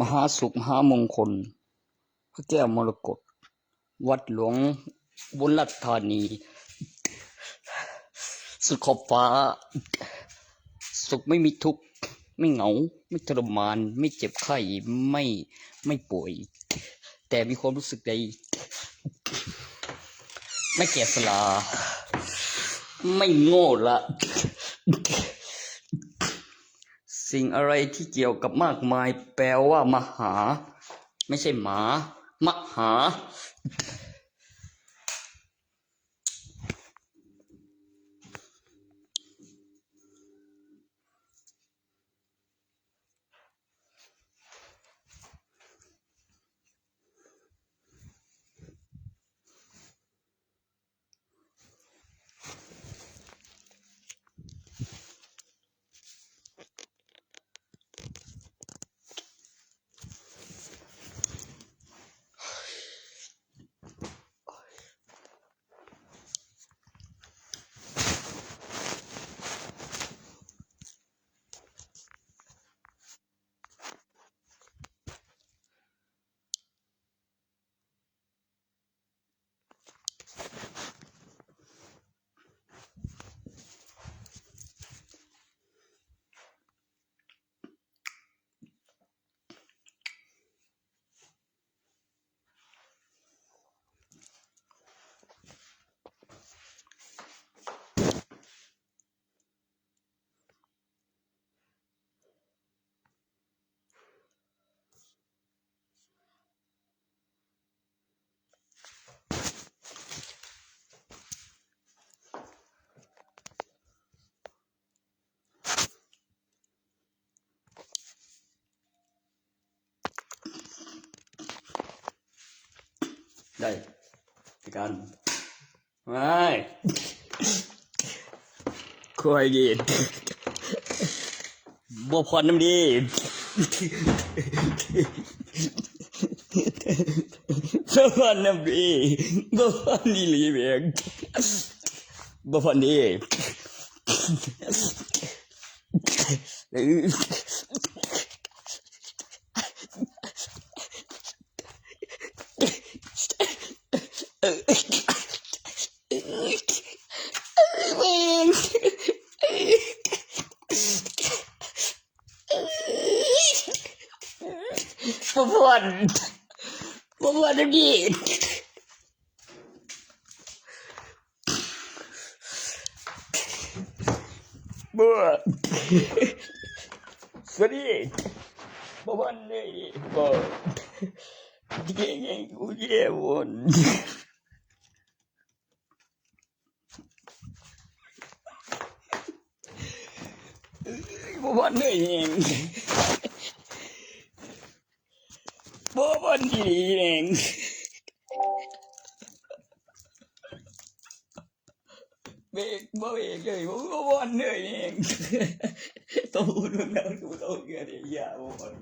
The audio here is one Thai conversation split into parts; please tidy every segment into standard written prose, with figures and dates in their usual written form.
มหาสุขมหามงคลพระแก้วมรกตวัดหลวงบุญรัตน์ธานีสุขขอบฟ้าสุขไม่มีทุกข์ไม่เหงาไม่ทรมานไม่เจ็บไข้ไม่ป่วยแต่มีความรู้สึกใดไม่แก่ชราไม่โง่ละสิ่งอะไรที่เกี่ยวกับมากมายแปลว่ามหาไม่ใช่หมามหาได้กันไม่คอยดีบ่พรน้ำดีบ่พรน้ำดีบ่พรดีหลีเบงบ่พรดีบ่พรน้ำดีบ่สวัสดีบ่พรเลยบ่เก่งกูเย่วนบ่พรเลยเองบ่พรดีเองเบกบ่เบกเลยบ่พรเลยเองตูนแล้วตูโตเกิดอย่าบ่พร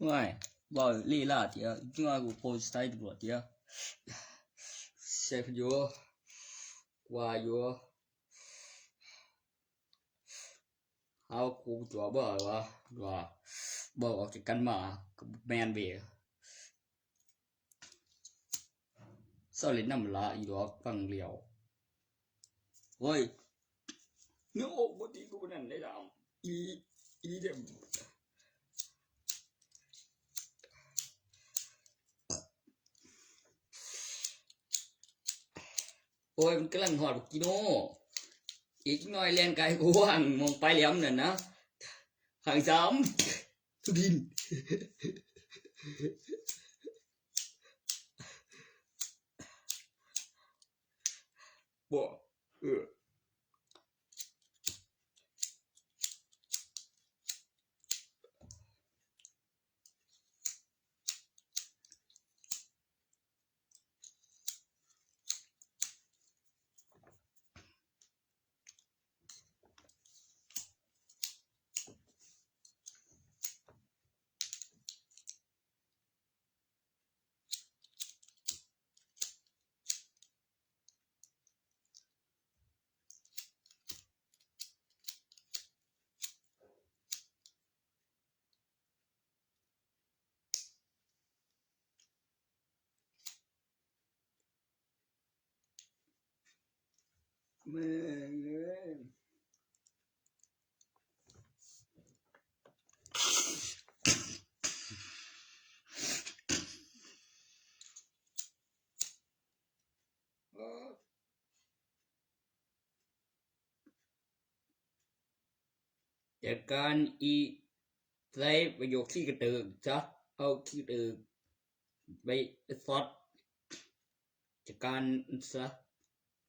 Ouais, bon, les là, tia, tu as go post site bro, tia. Chef yo, qua yo. เฮากูตัวบ่ว่าบ่ออกจากกันมาก็แม่นเบเซาเล่นน้ำละอีดอกฟังเหลียวเฮ้ยเนื้ออกบ่ดีกูบ่นั่นได้ดาวอีเด้อโอ้ยมันกำลังฮอดกิโนอีกหน่อยแล่นไกลกูว่างมองไปแหลมนั่นนะห่าง3ทุดินบ่แม่งเอ้ย จากการอีใช้ประโยคขี้กระเติกจ้ะเอาขี้กระเติกไปซอดจากการซะ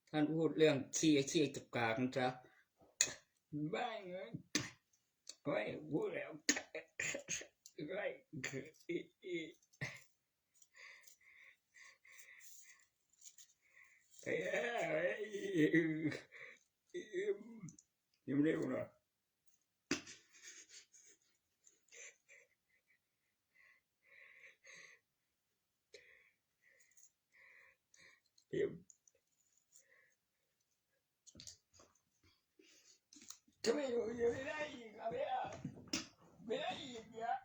ท่านพูดเรื่องขี้กับกากจ้ะบ้าเงี้ยไว้พูดแล้วไว้ยังไม่ได้พูดนะทำไมอยู่ไม่ได้อีกอะไม่ได้อีกอะ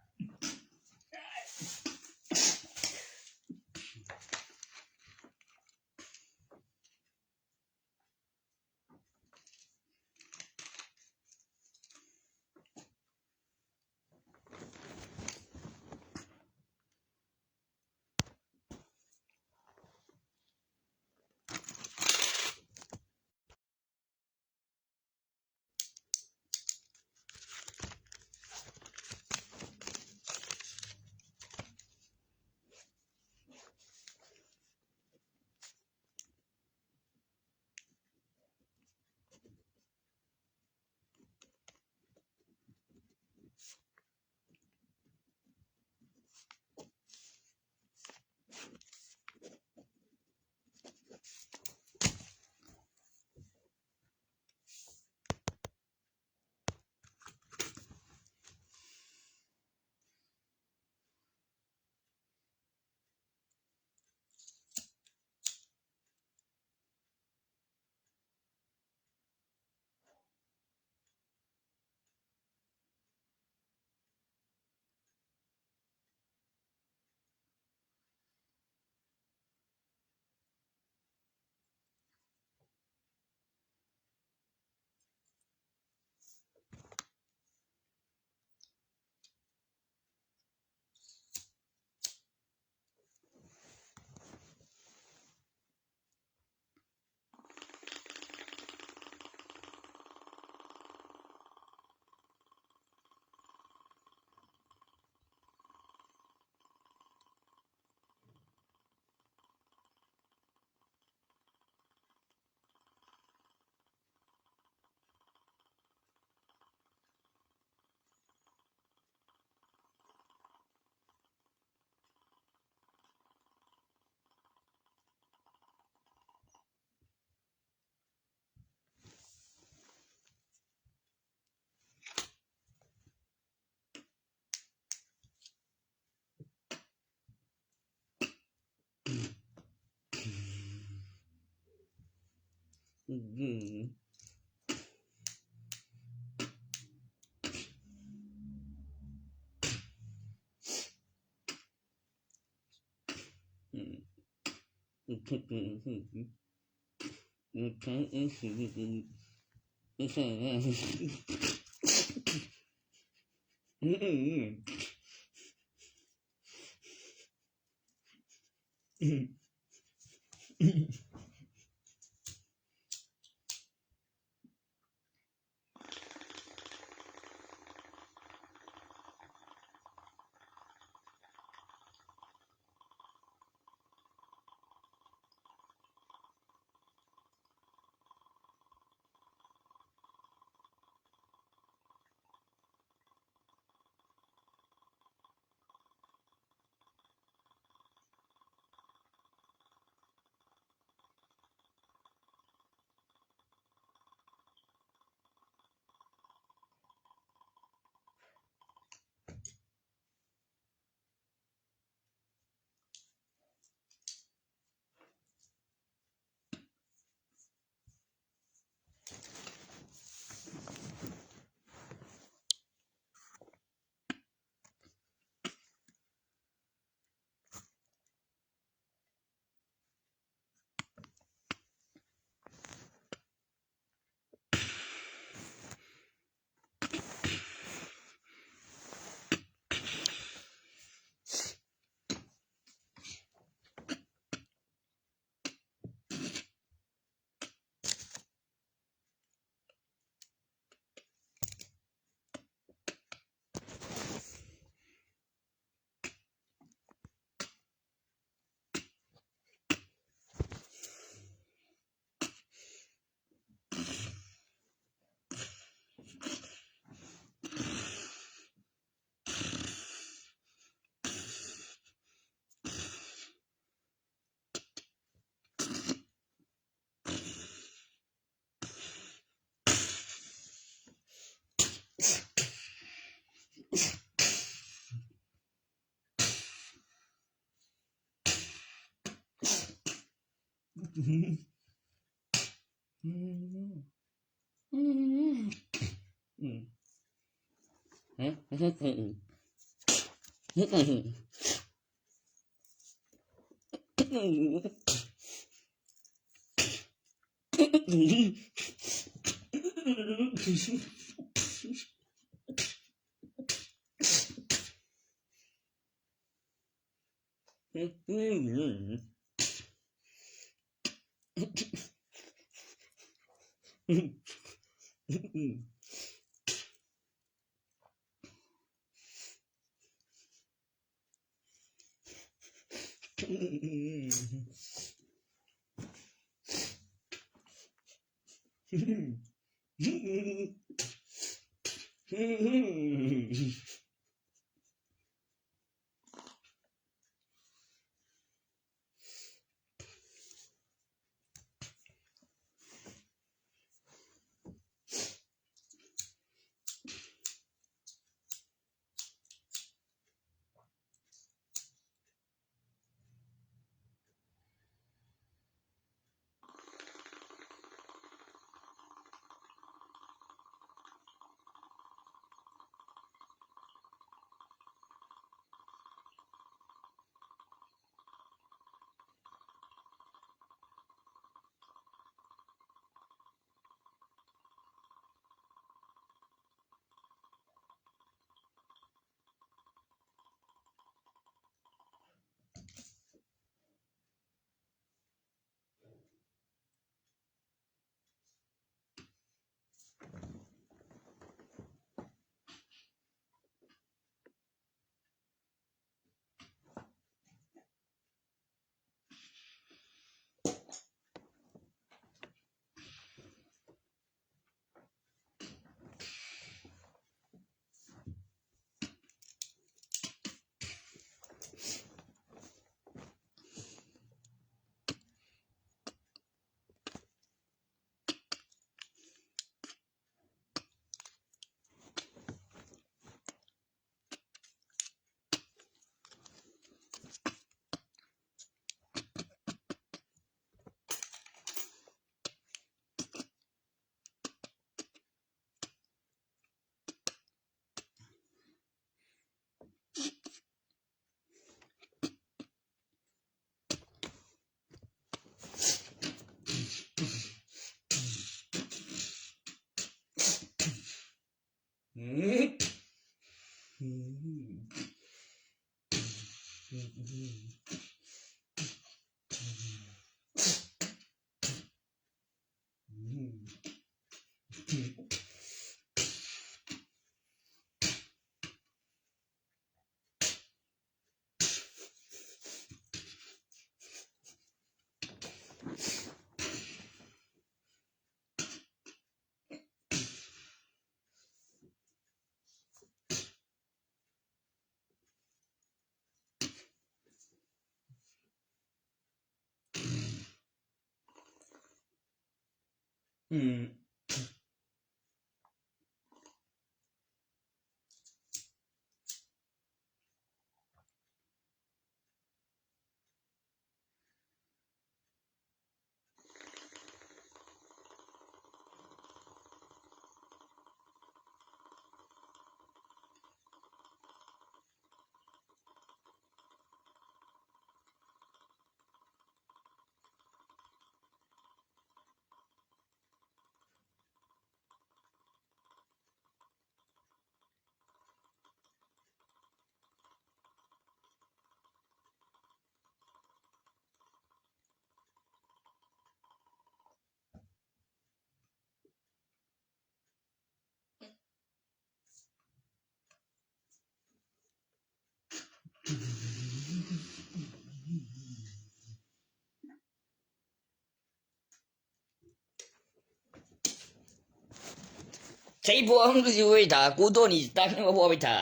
ใช้พวกมึงอยู่ไว้ท่ากูตัวนี้ตั้งมาบ่ไปท่า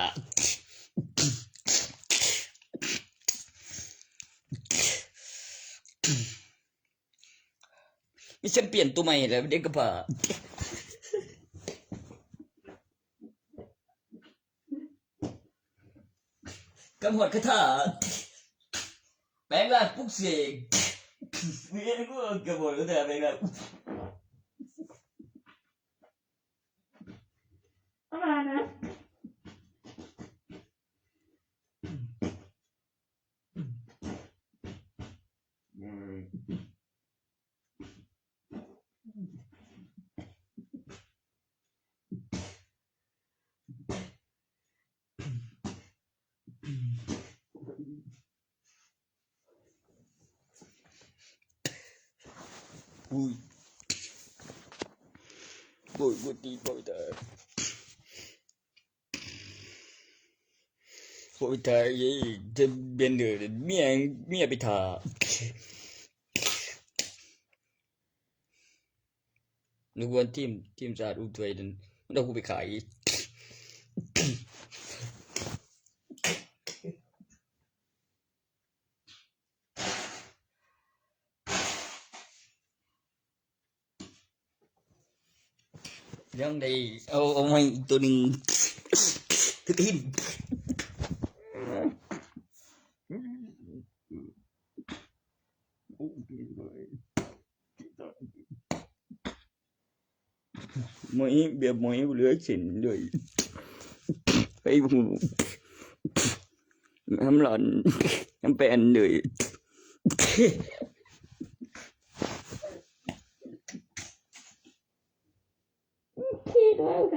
มีฉันเปลี่ยนตัวใหม่แล้วเด็กกระพากำหดคาถาแปลงร่างปลุกเสก Miễn có cái bộ nữa thì là ui bội bội tí bội thở gì trên bên đường mía bị thởนึกว่าทีมชาติอุทัยนั่นเรากูไปขายยังได้เอาไว้อีกตัวนึงคือตีนมวยเบียบมวยเหลือชิ้นด้วยไอ้หูน้ำร้อนน้ำแป้นเลยคิดว่าไง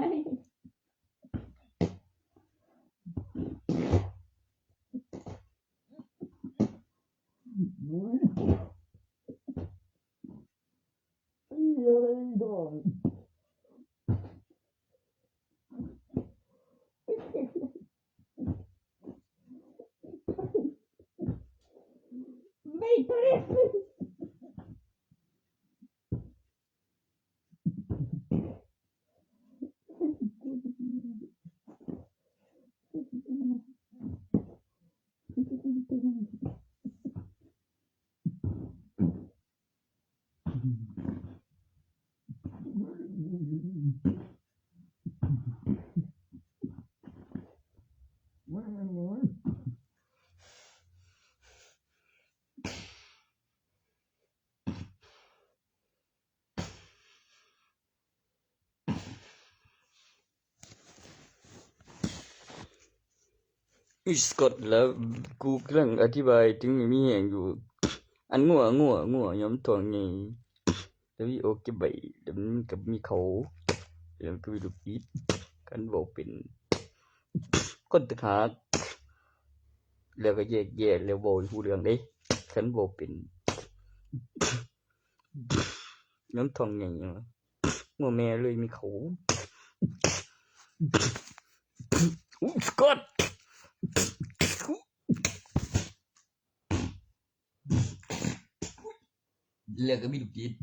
ไม่ได้อิสกอตแล้วกูกำลังอธิบายถึงมีแห่งอยู่อันงัวยอมถ่วงใหญ่แล้วมีโอเคใบแล้วมันก็มีเขาแล้วก็มีลูกอีดกันบ่เป็นคนตะหากแล้วก็แยกแล้วบ่ฮู้เรื่องเด้คันบ่เป็นน้ำทองใหญ่งัวแม่เลยมีเขาสกอตแล้วก็มีลูกอีด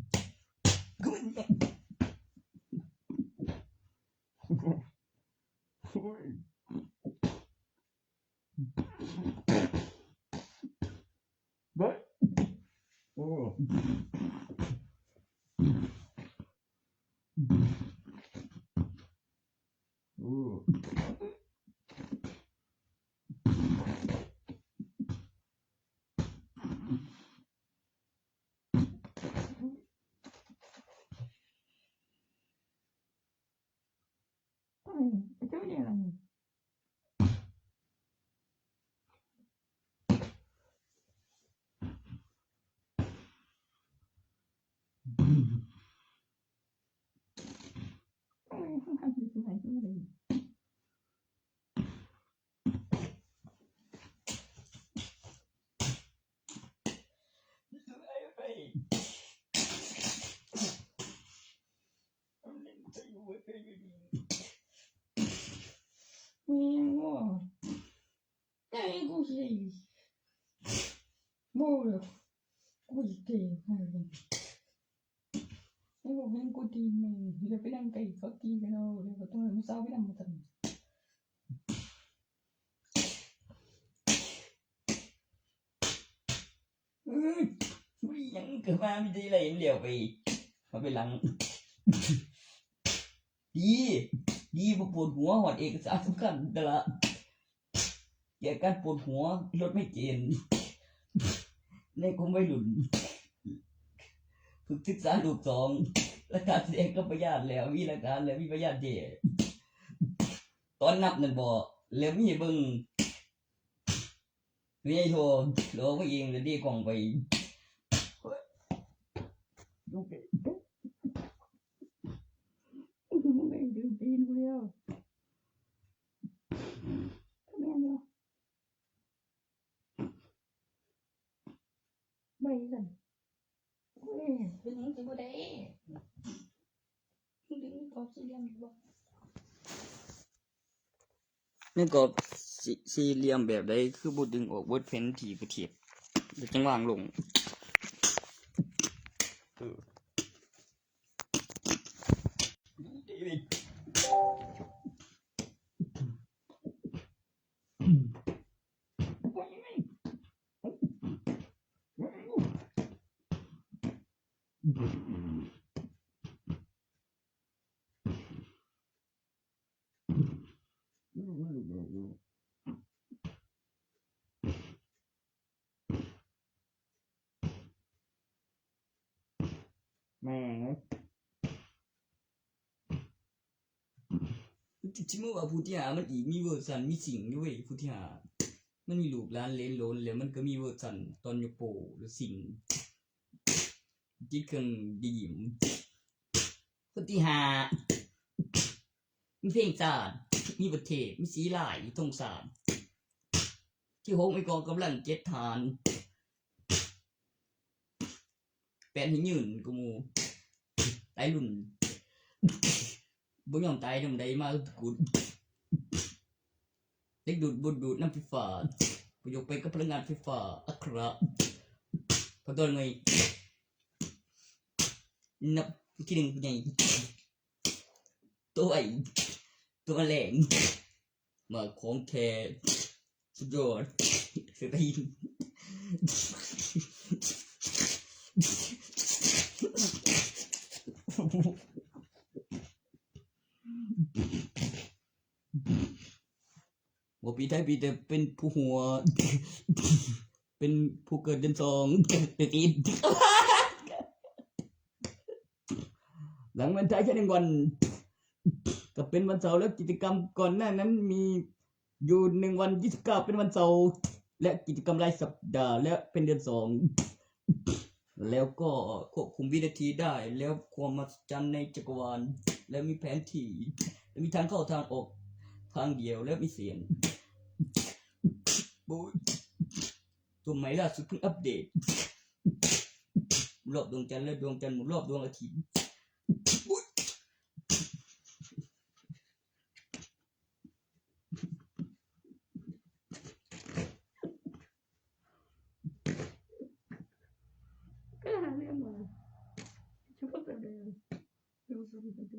What? Oh. Oh. Itu dia lah. Cái cô gì mua được cô gì tiền hay là cái một bên cô tìm mình thì là phải đăng ký có tiền cái đâu để tôi làm sao biết làm một lần Ui nhắn cơ ma mi đi là em liều vì mà phải lắng đi bộปวดหัวหอดเอกสารสำคัญแต่ละแก้การปวดหัวรถไม่เกณฑ์ในกลุ่มวัยรุ่น ฝึกศึกษารูปสองและการแสดงก็ประหยัดแล้วมีหลักการแล้วมีประหยัดเจตอนนับนั่นบ่แล้วมีเบิ่งมีไอ้โทรลงไปเองแล้วดีกล่องไปลูกเด็กมึงไม่ดื่มตีนกูแล้วทำไมเนาะไม่กันเป็นยังไงกูได้ดึงกรอบสี่เหลี่ยมอยู่บ่นี่กรอบสี่เหลี่ยมแบบใดคือบ่ดึงออกเบิดเพ้นที่บ่เทียบเดี๋ยวจังวางลงแม่จิมว่าผู้ที่หามันอีกมีเวอร์ชันมีสิ่งอยู่เว้ยผู้ที่หามันมีรูปร้านเลนโลนแล้วมันก็มีเวอร์ชันตอนยกโปหรือสิ่งที่เครื่องดีมผู้ที่หามีเพลงศาสตร์มีประเทศมีสีลายมีธงศาสตร์ที่โฮงไอ้กองกำลังเจ็ดฐานแปลนให้ยืนกูมูตายรุ่นบ่ยอมตายทำใดมากูเด็กดูดบุดดูดน้ำไฟฟ้าประโยคไปกับพลังงานไฟฟ้าอัคระพอตัวไงนับที่หนึ่งไงตัวไอ้ตัวแหลงมาของแท้สุดยอดเสียทีว่าปีไทยปีแต่เป็นผู้หัวเป็นผู้เกิดเดือนสองเป็นอีดหลังวันท้ายแค่1 วันก็เป็นวันเสาร์แล้วกิจกรรมก่อนหน้านั้นมีอยู่1 วัน29เป็นวันเสาร์และกิจกรรมรายสัปดาห์และเป็นเดือนสองแล้วก็ควบคุมวินาทีได้แล้วความมหัศจรรย์ในจักรวาลแล้วมีแผนที่และมีทางเข้าทางออกทางเดียวและมีเสียงตัวใหม่ล่าสุดเพิ่งอัปเดตรอบดวงจันทร์และดวงจันทร์หมุนรอบดวงอาทิตย์ก็หาเรื่องมาชุบแบบเดิมดูสนุกดี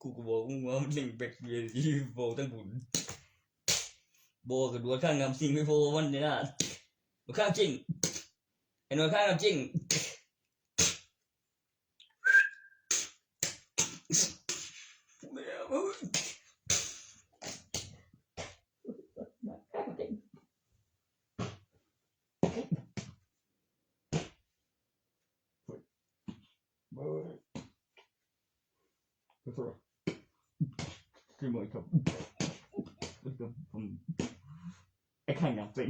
กูก็บอกมึงว่ามันเล่งแบกเบียร์ที่โบตั้งบุญโบกับดัวข้างงำสิ่งไม่โฟวันนี้นะดัวข้างจริงไอ้ดัวข้างงำจริงคือเหมือนกับผมไอ้ข้างงำจริง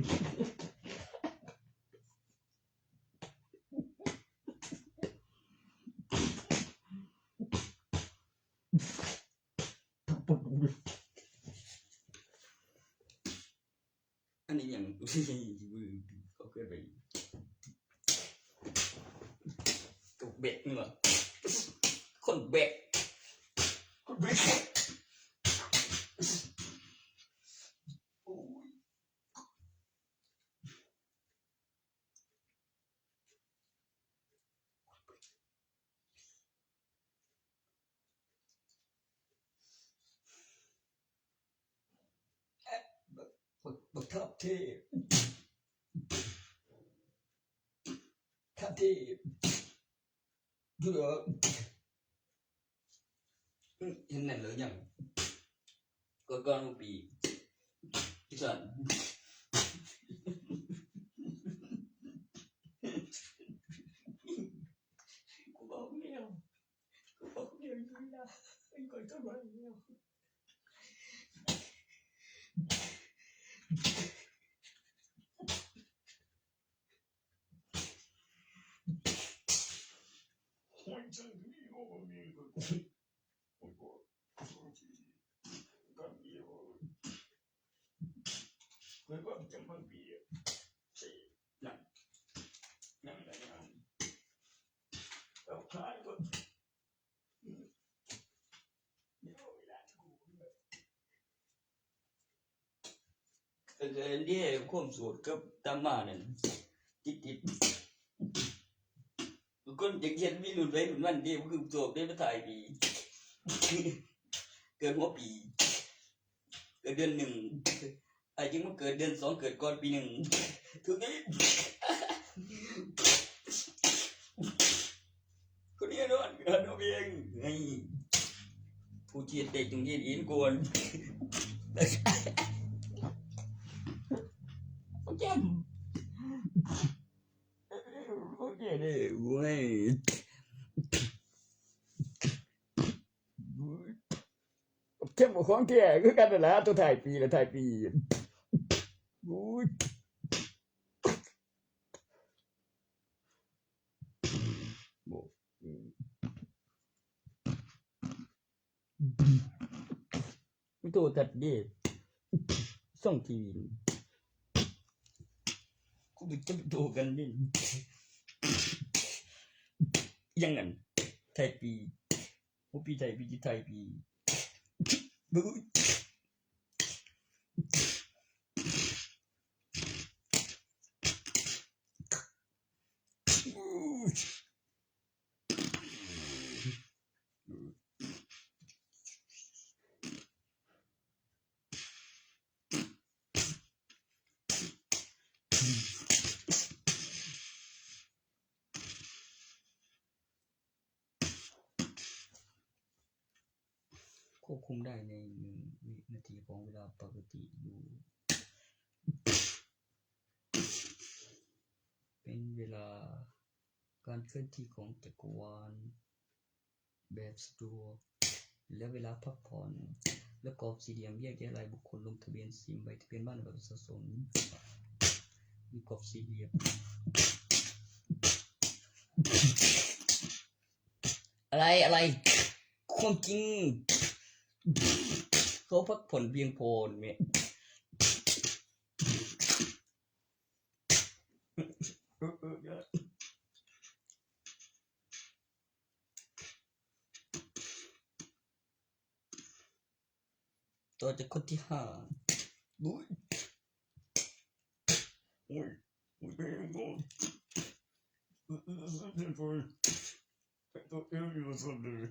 อันนี้อย่างก็เกิดไปกับเบ็ดนี่หรอคนเบ็ดคนเบ็ด ทับที่ทับที่เดือเห็นนั่นเลยยังก่อนปีที่สันกูบอกเลี้ยวอยู่นะเป็นคนต้องมาเลี้ยวเนี่ยความสูตรกับตามมาเนี่ยติดคนอยากเห็นมีหลุดไปหลุดมันเดียวคือสูตรได้มาถ่ายปีเกิดหัวปีเกิดเดือนหนึ่งไอ้จริงมันเกิดเดือน2เกิดก่อนปี1ถูกไหมคนนี้นอนเอาเองไงผู้เชี่ยวชาญจงเย็นอินกวนแจ่มโอเคเลยเว้ยเข้มของแก่คือกันนั่นแหละตัวถ่ายปีละถ่ายปีอุ้ยไม่ตัวตัดเด็ดส่องทีวีกูไปจับตัวกันนี่ยังงั้นไทยปีโอปีไทยปีจิไทยปีบูควบคุมได้ใน1 วินาทีของเวลาปกติอยู่เป็นเวลาการเคลื่อนที่ของจักรวาลแบบสะดวกและเวลาพักผ่อนและกรอบสี่เหลี่ยมแยกแยะรายบุคคลลงทะเบียนซิมใบทะเบียนบ้านแบบประชาชนมีกรอบสี่เหลี่ยมอะไรความจริงเขาพักผ่อนเพียงพอเนี่ยต่อจากคนที่5อุ้ยเป็นยังไงตัวเองอยู่ส่วนเลย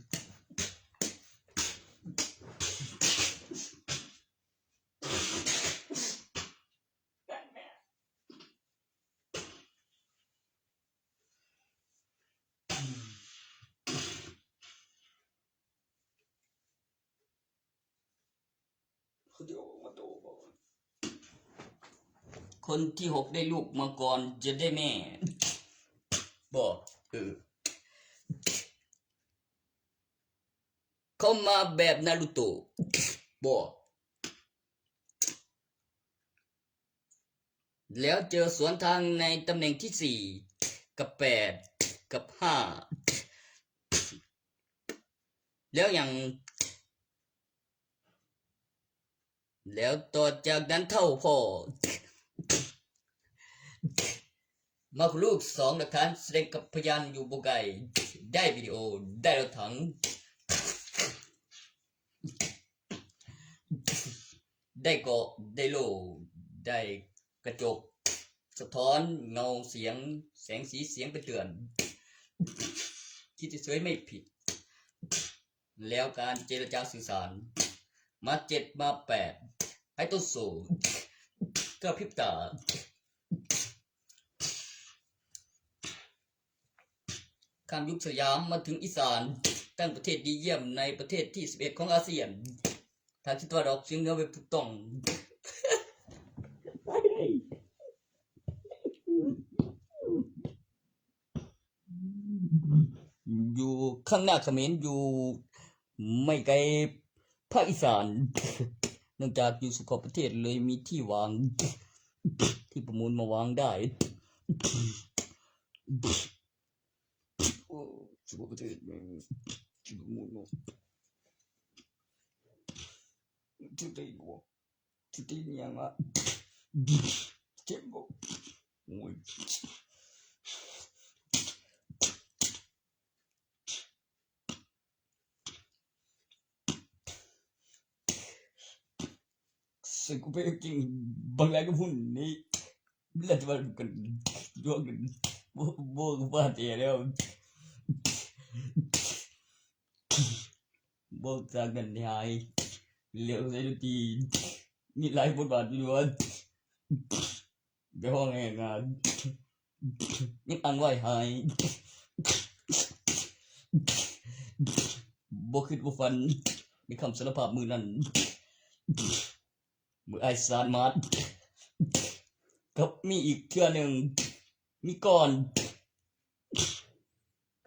คนที่6ได้ลูกมาก่อนจะได้แม่บอกเข้ามาแบบนารูโตะบอกแล้วเจอสวนทางในตำแหน่งที่4กับ8กับ5แล้วต่อจากนั้นเท่าพ่อมาคุณลูก2หลักฐานแสดงกับพยานอยู่บ่ไกลได้วิดีโอได้รถถังได้เกาะได้โล่ได้กระจกสะท้อนเงาเสียงแสงสีเสียงไปเตือนคิดเฉยไม่ผิดแล้วการเจรจาสื่อสารมา7มา8ให้ต้นสูท กระพริบตาข้ามยุคสยามมาถึงอีสานตั้งประเทศดีเยี่ยมในประเทศที่11ของอาเซียนทางทิศตะวันออกเฉียงเหนือเป็นถูกต้องอยู่ข้างหน้าเขมรอยู่ไม่ไกลภาคอีสานเนื่องจากอยู่สุขประเทศเลยมีที่วางที่ประมูลมาวางได้สุขประเทศที่ประมูลมาจุดได้บ่จุดได้ยังอ่ะเจ็บบ่โอ้ยสึกไปจริงบางอย่างก็พุ่นนี่แล้วจะมากันดวงกันบ่บ่เตียแล้วบ่ทางกันยายเลี้ยวใส่ตีมีหลายบทบาทอยู่ว่าไปห้องแห่งานยังอันไว้หายบ่คิดบ่ฝันมีคำสารภาพมือนั้นมือไอ้สารมัดกับมีอีกเทื่อนึงมีก่อน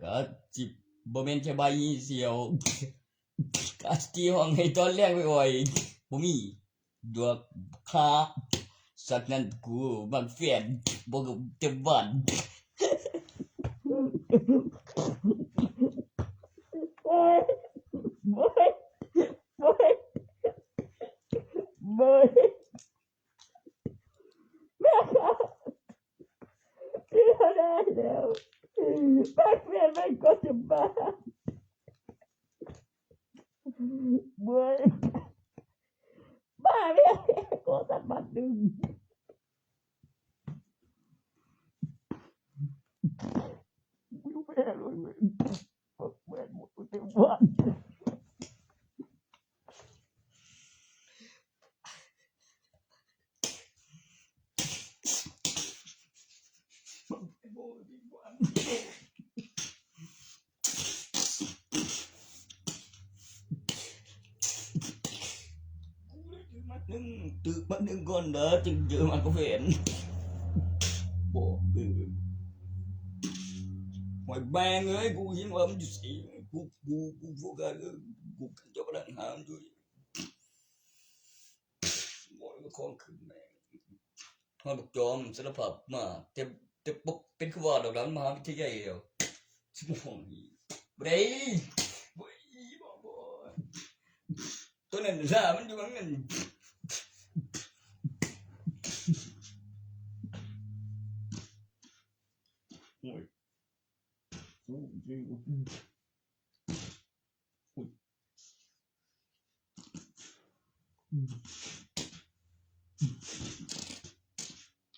ก็จิบ่แม่นแค่ใบเสียวกะที่ห้องให้ตอนแรกไว้อ่อยบ่มีดวกคาสักนั้นกูบักแฟนบ่ก็เต็มบ้านตึกมา1ก่อนเด้อจึงเจอมันก็เห็นบ่หอยแบงเอ้ยกูเห็นว่ามันอยู่สิกูโฟกัสกูกันจะบ่ได้หามันอยู่บ่ก็ของขึ้นแม่ฮอดบักจอมสารภาพมาแต่บ่เป็นคือว่าดอกนั้นมหาวิทยาลัยแล้วสิบ่ฮ้องอีบ่ได้บ่ตัวนั้นซ่ามันอยู่ว่างั้น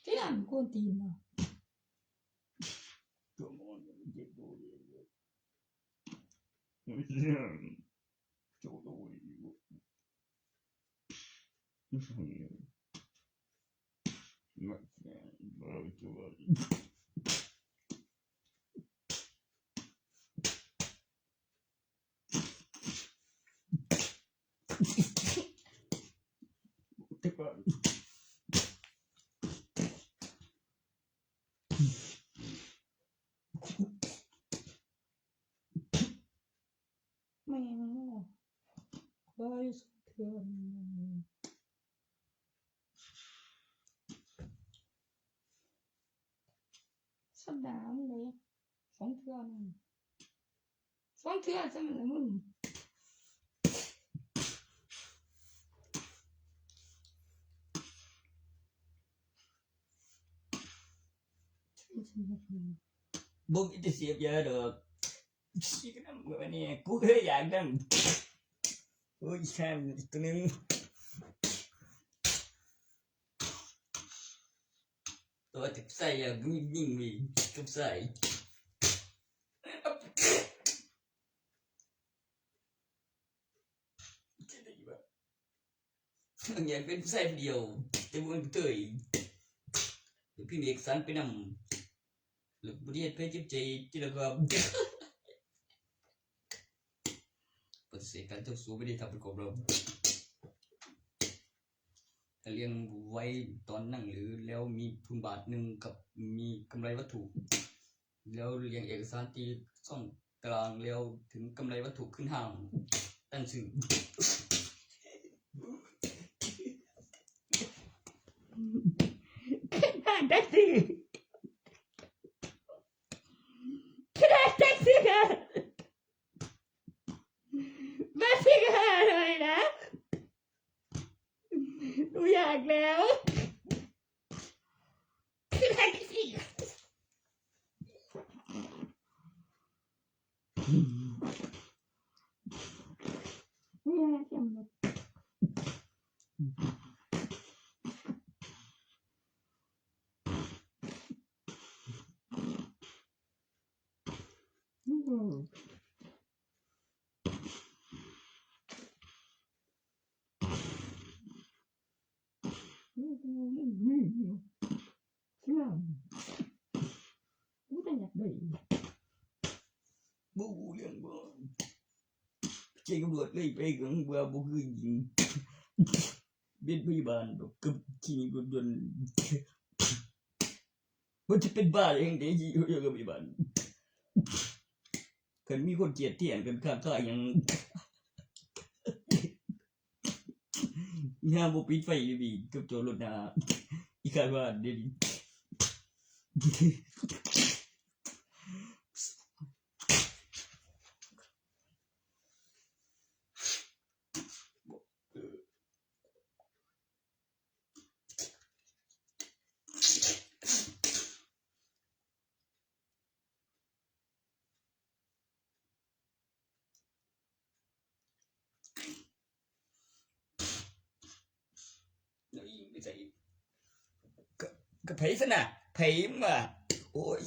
ที่นั่นกวนตีนเนาะตัวมันเจ็บตัวเลยโจโดยนี่ฟังเนี่ยมาบ่ตัวแต่ก่อนไม่ว่าเถื่อนสัปดาห์เลย2เทื่อนึง2เทื่อซะมันมึงบ่มีแต่เสียบยาดอกสิกันมื้อนี้กูเคยอยากนำโอ้ยแค่อีกตัวนึงตัวที่ใส่อย่างยิ่งมีกับใส่ อยากเป็นผู้ชายเดียวแต่บ่เป็นเตยหรือพี่เอกสันไปนำหรือบ่ได้เฮ็ดเพื่อจิบใจที่แล้วก็ปฏิเสธการเจ้าสู้ไม่ได้ทำเป็นกบเราเลี้ยงไว้ตอนนั่งหรือแล้วมีทุนบาทหนึ่งกับมีกำไรวัตถุแล้วเลี้ยงเอกสารตีซ่อนตารางแล้วถึงกำไรวัตถุขึ้นห้างตั้งชื่อแท็กซี่แท็กซี่มาสิค่ะเลยนะหนูอยากแล้วแท็กซี่บูเรื่องบ่เจ๊ตำรวจเลยไปกับเบื่อบ่คือยิงเป็นพยาบาลแบบกับขี่รถยนต์มันจะเป็นบ้าเองเดี๋ยวขี่รถยนต์กับพยาบาลคันมีคนเกลียดเที่ยงกันข้างๆยังย่าบ่ปิดไฟอยู่ดีกับโจรรถหน้าอีกคาดว่าเดี๋ยวนี้ไม่ใช่ก็ไผซะน่ะไผมาโอ้ย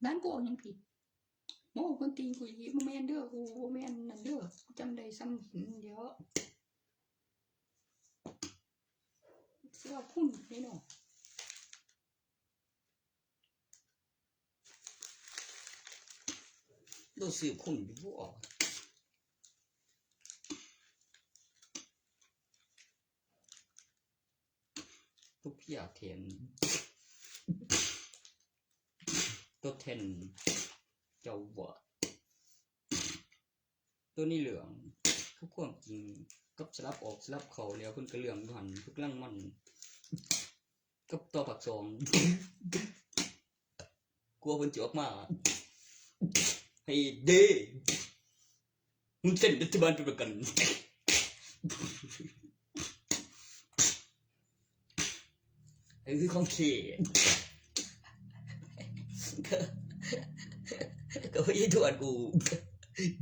ร้านกูเอายังผิดโม่คนตีกูยีบ่แม่นเด้อกูบ่แม่นนั่นเด้อจำได้ซ้ำหินเดี๋ยวเสื้อพุ่นนี่เนาะดูสืบคุณอยู่บ่ออกทุกพี่อยากเห็นตัวเทนเจ้าบ่ตัวนี้เหลืองทุกความจริงกับสลับออกสลับเขาแล้วเพิ่นก็เหลืองหันทุกลังมันกับตัวผักสองกลัวเพิ่นจะออกมาให้เด้มึงเส้นรัฐบาลเป็นประกันไอ้คือของเขก็ไม่ถวดกู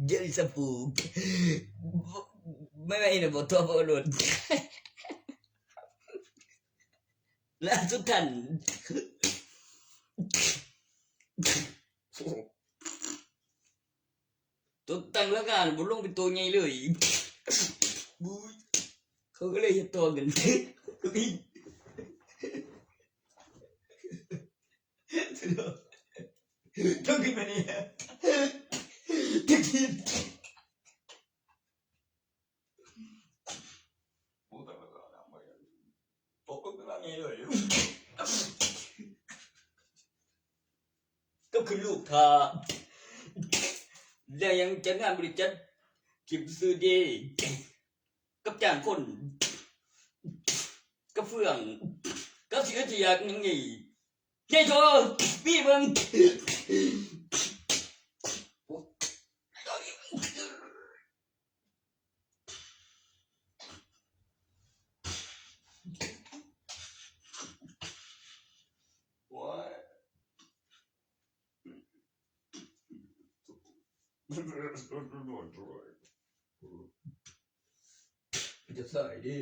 เยอะสปูไม่เนี่ยบอกตัวบอลลูนล่าสุดท่านตัวตั้งแล้วกันบุลงเป็นตัวใหญ่เลยบุยเขาก็เลยจะตัวกันก็มีต้องกินมาเนี่ยจะกินโอ้ตั้งแล้วกันนะไม่โอ้ก็เป็นอะไรเลยก็คือลูกทาแล้วยังจะงานบริจาคกิบซื้อดีกับจางคนกับเฟืองกับสิ่งที่อยากยังไงเฮ้ยโธ่พี่มึงจะใส่ดิ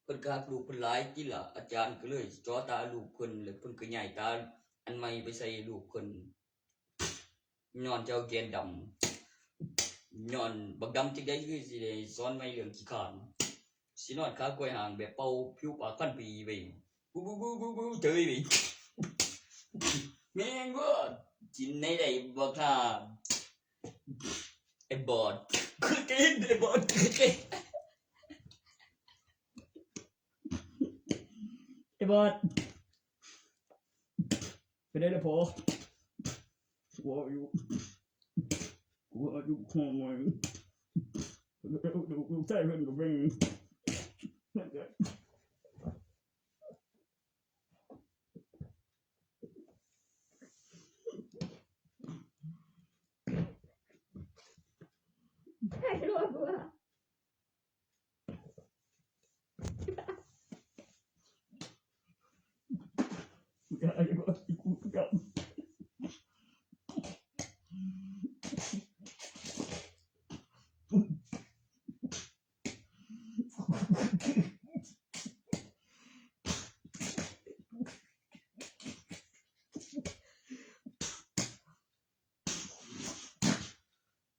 เพิ่นก็ฮักลูกเพิ่นหลายติล่ะอาจารย์ก็เลยจ่อตาลูกเพิ่นแล้วเพิ่นก็ย้ายตาอันใหม่ไปใส่ลูกเพิ่นย้อนเจ้าแกนดำย้อนบักดำจังได๋คือสิได้สอนใหม่เรื่องขี้ข้านสินอนขากล้วยหางแบบเป่าผิวปากพันปีไปบูเจยไปแม่งบ่กินได้ได้บ่ค่ะไอ้บอดคือกินไอ้บอดไอ้บอดไปได้แล้วพอกูอยู่ห้องมันดูใส่เพิ่นก็เป็นให้รู้ว่าไอ้บอดกูกับ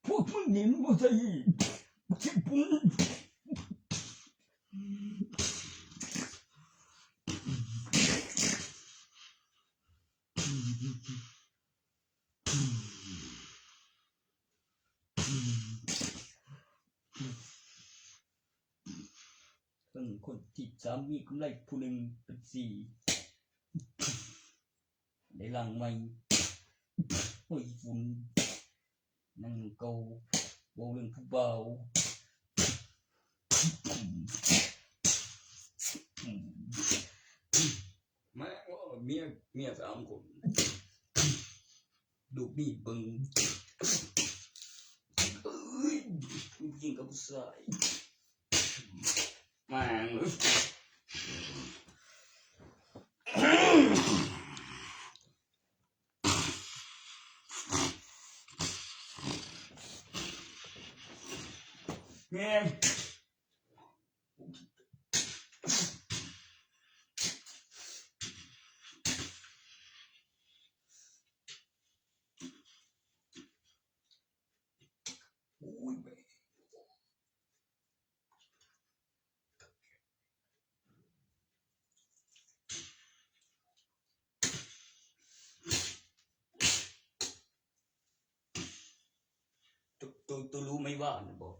พวกมึงนี่บ่ใช่สิปุ้นคนที่สามมีกำไรผู้หนึ่งเป็น4ในหลังใหม่โอ้ยฝุ่นนั่งเกาบ่เรื่องผู้เบาแม่ว่าเมีย3คนดูมีเบิ่งยิงกับผู้ชายแม่งแม่งโอ้ยแม่ตัวรู้ไหมว่านะบอก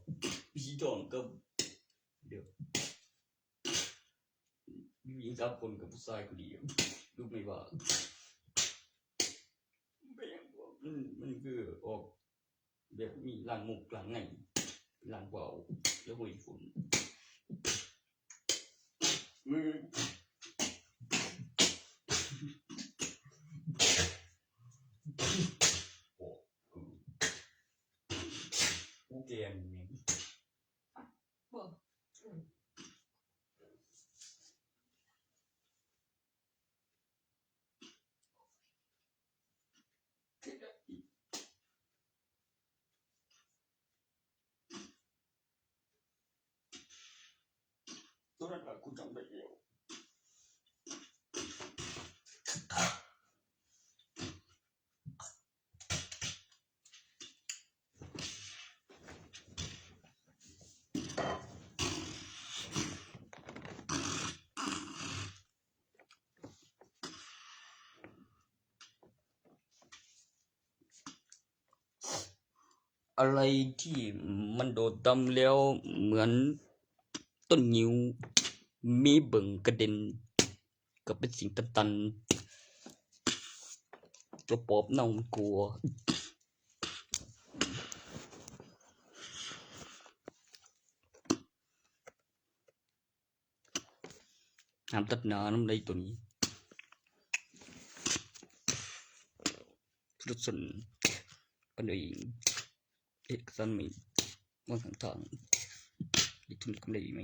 พี่จองกับเดี๋ยวมีหญิง3คนกับผู้ชายคนเดียวรู้ไหมว่ามันคือออกแบบมีหลังมุกหลังไงหลังเบาแล้วหุยฝุ่นมือโอเคอันนี้บ่ ตัวนั้นกูจำได้แล้วอะไรที่มันโดดดำแล้วเหมือนต้นงิ้วมีเบิ่งกระเด็นก็เป็นสิ่งตันๆตัวปอบเน่ามันกลัวห้ามตัดหน้าน้ำใดตัวนี้รถสนปันเองเอกสารไม่วางทางดิทุนกำไรไม่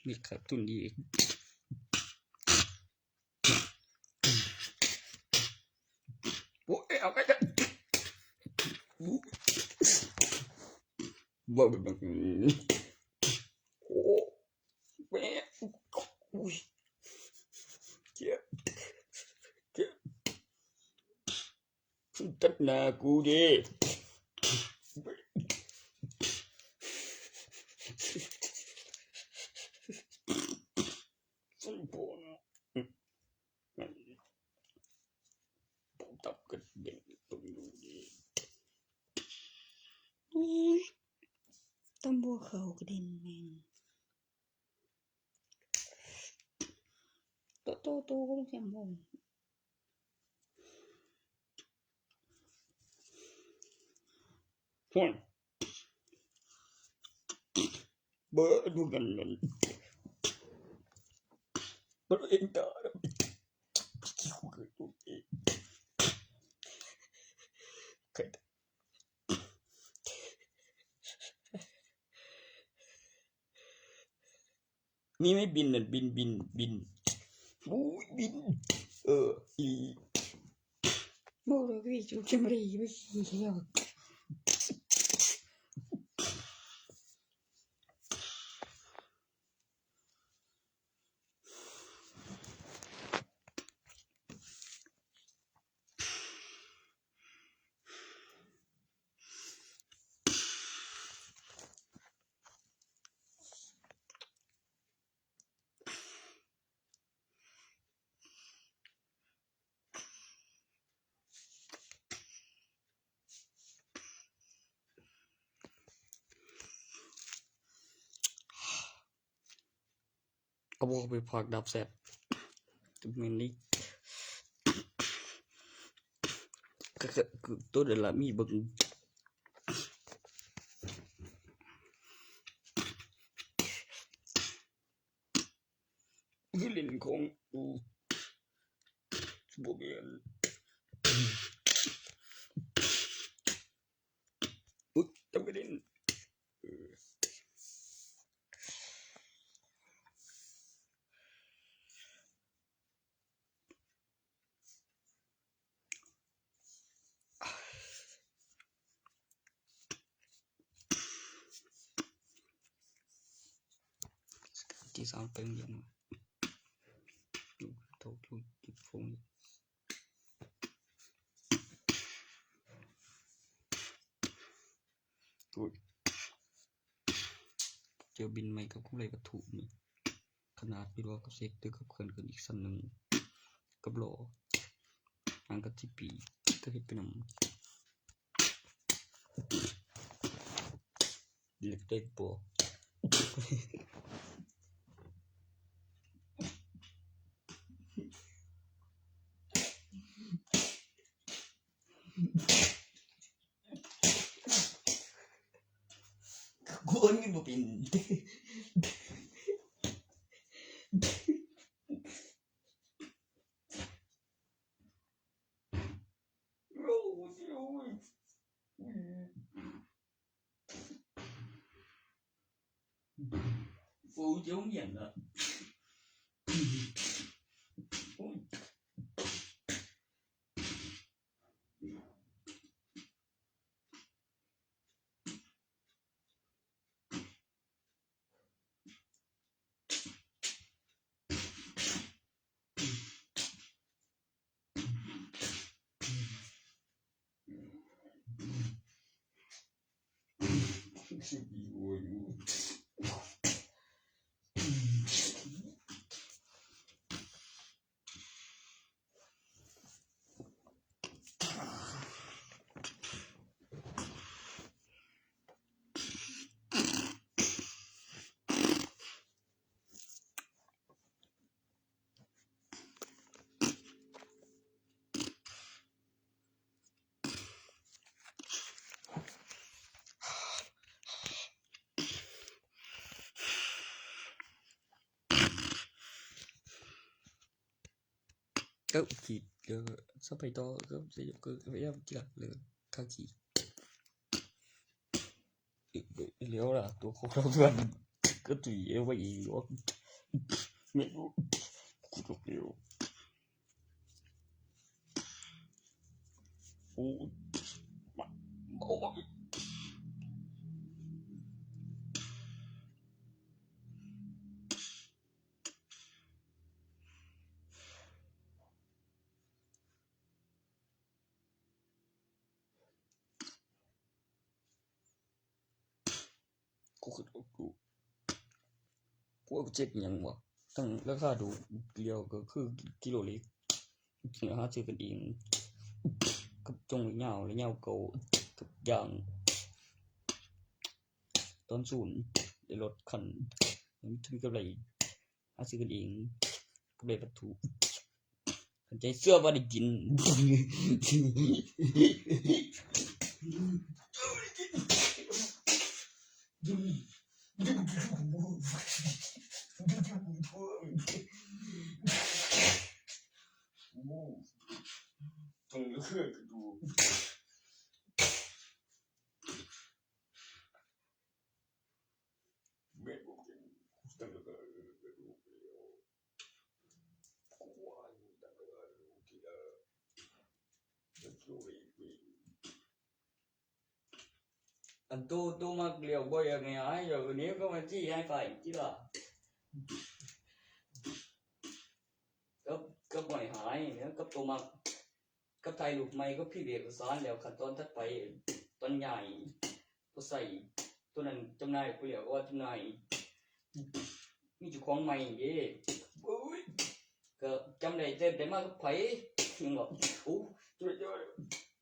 มีขาดทุนดีโอ้ยเอาไปกันบ่แบบโอ้แม่ กูดิไอ้พวกผมตับกระเด็นตรงนู้นดิตำบัวเขากระเด็นแม่งโตก็ต้องเสียงมงฮอนเบอร์ดูกันมันเบอร์เอ็นดาร์คิวกันตัวเองมีไม่บินน่ะบินโอ้ยบินอี โมโรวิจูจมรีวิเฮียเอาบอกไปพักดับแซ่บตุมื้อนี้ก็ตัวเดยวละมีเบิ่งคือเล่นของบ่แม่นอุ๊ยจำกระเด็นที่3เติมยังโทรติดโฟนอุ๊ยเจอบินใหม่กับกูเลยวัตถุนี่ขนาดพี่ว่ากับเซกตึกกับเพิ่นขึ้นอีกสั่นนึงกับล้อหางกับที่ปีก็เฮ็ดเป็นนำเล็กได้บ่กูอันนี้บ่เป็นPhụ giống nhận rồi. Chị sắp phải to sẽ cứ em chỉ là các chị nếu là tôi không đâu gần cứ tùy em vậy đó mẹ cũng được điều ô bảo กูคือกูพวกเจ็ดหยังวะตั้งราคาดูเกลียวก็คือกิโลเล็กหาซื้อกันเองกับจงยาวและยาวเก่าทุกอย่างตอนศูนย์ได้รถคันถึงกับไรหาซื้อกันเองกับได้วัตถุคันใจเสื้อบ่ได้กินต้องเลือกดูเม็ดบ่กินตั้งแต่ก็ดูกูว่าอยู่ตั้งแต่ก็ดูที่จะช่วยอันตู้มาเกลียวบ่ยังไงอยู่นี้ก็มาจี้ให้ไปจี้ล่ะก็บ่หายเนี่ยกับตัวมากับไทยลูกใหม่ก็พี่เอกสารแล้วขั้นตอนถัดไปตอนใหญ่ก็ใส่ตัวนั้นจำหน่ายกูเรียกว่าจำหน่ายมีเจ้าของใหม่เด้โอ้ยก็จำได้แต่มากับไผนึงบอกโอ้ช่วย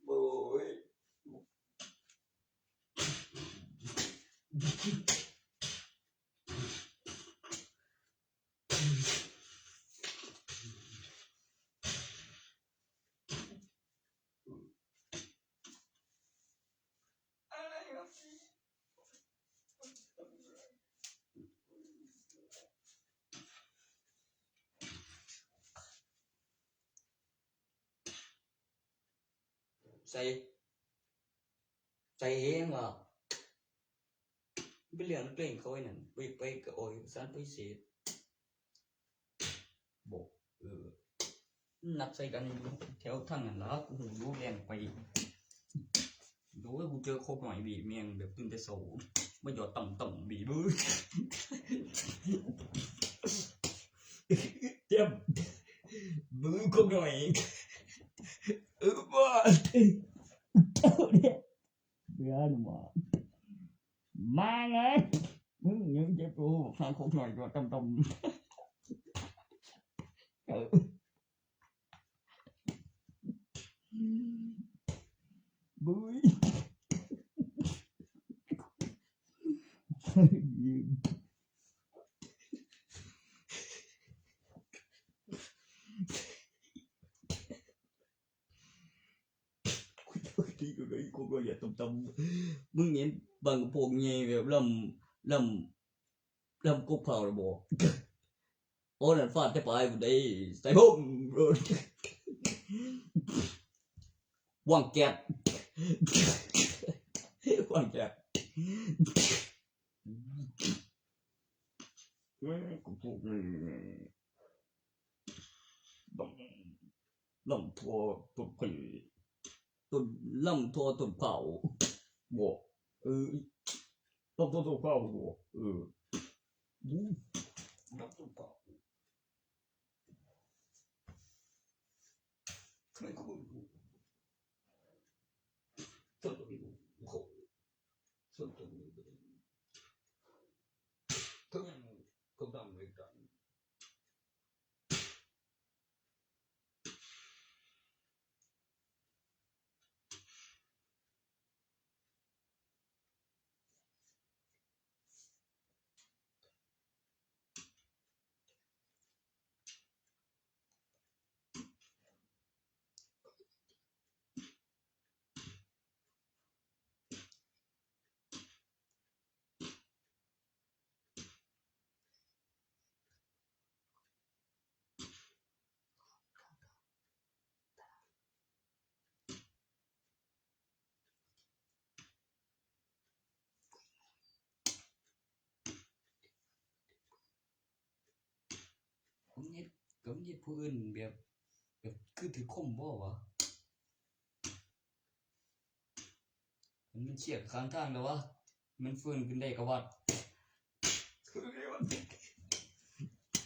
โอ้ยใส่เองว่ะเป็นเรื่องเกรงเขาไว้นั่นไปก็โอ้ยสารพิเศษบอกนับใส่กันแถวทางนั้นล่ะกูรู้แรงไปดูว่ากูเจอโคกหน่อยบีเมียงแบบตื่นแต่เช้าบ่หยอดต่ำๆบีบื้อเต็มบื้อโคกหน่อยบ่เนี่ยเบื่อหนูมาไงมึงยังจะกูหาโคกหน่อยก็ต่ำๆบื้อที่ก็เลยกูก็อย่าต่ำๆมึงเห็นบางพวกใหญ่แบบลำกุกเผาระบ่โอ้นั่นฟาดแต่ปลายบ่ได้ใส่พุ่มวางแก๊สวางแก๊สกูพวกลำทั่วตุ่นผีตุ่นลำทั่วตุ่นเผาบ่ลำทั่วตุ่นเผาบ่ลำตุ่นเผาใครก็บ่รู้ส่วนตัวนี้โอ้โหส่วนตัวนี้ทุกอย่างก็ดำเลยกันก็มีผู้อื่นแบบคือถือคมบ่วะมันเฉียดข้างทางแล้ววะมันฟื้นขึ้นได้ก็วัด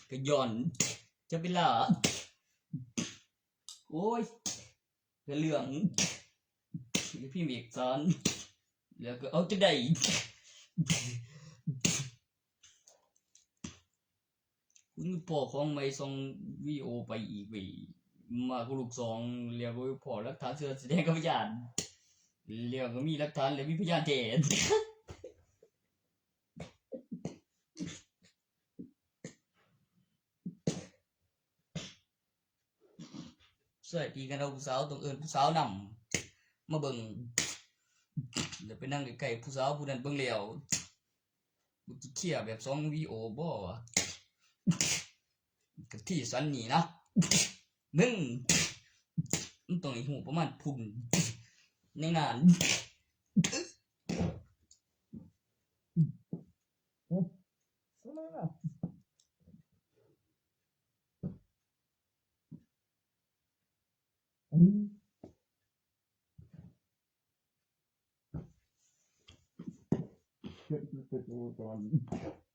ก็ย้อนจะเป็นล่ะโอ้ยก็เหลืองพี่เมกสารแล้วก็เอาจะได้ คุณพ่อของไม่ส่งวิดีโอไปอีกไปมากับลูก2เรียกว่าพ่อหลักฐานเสือแสดงกับพยานเรียกก็มีหลักฐานและมีพยานแท้สวัสดีกันเอาผู้สาวต้องเอิ้นผู้สาวนำมาเบิ่งแล้วไปนั่งใกล้ๆผู้สาวผู้นั้นเบิ่งแล้วบ่สิเคลียร์แบบ2วิดีโอบ่วะก็ที่สันนี่นะมึงมันต้องให้ฮู้ประมาณพุ่นในงานเกิดตอน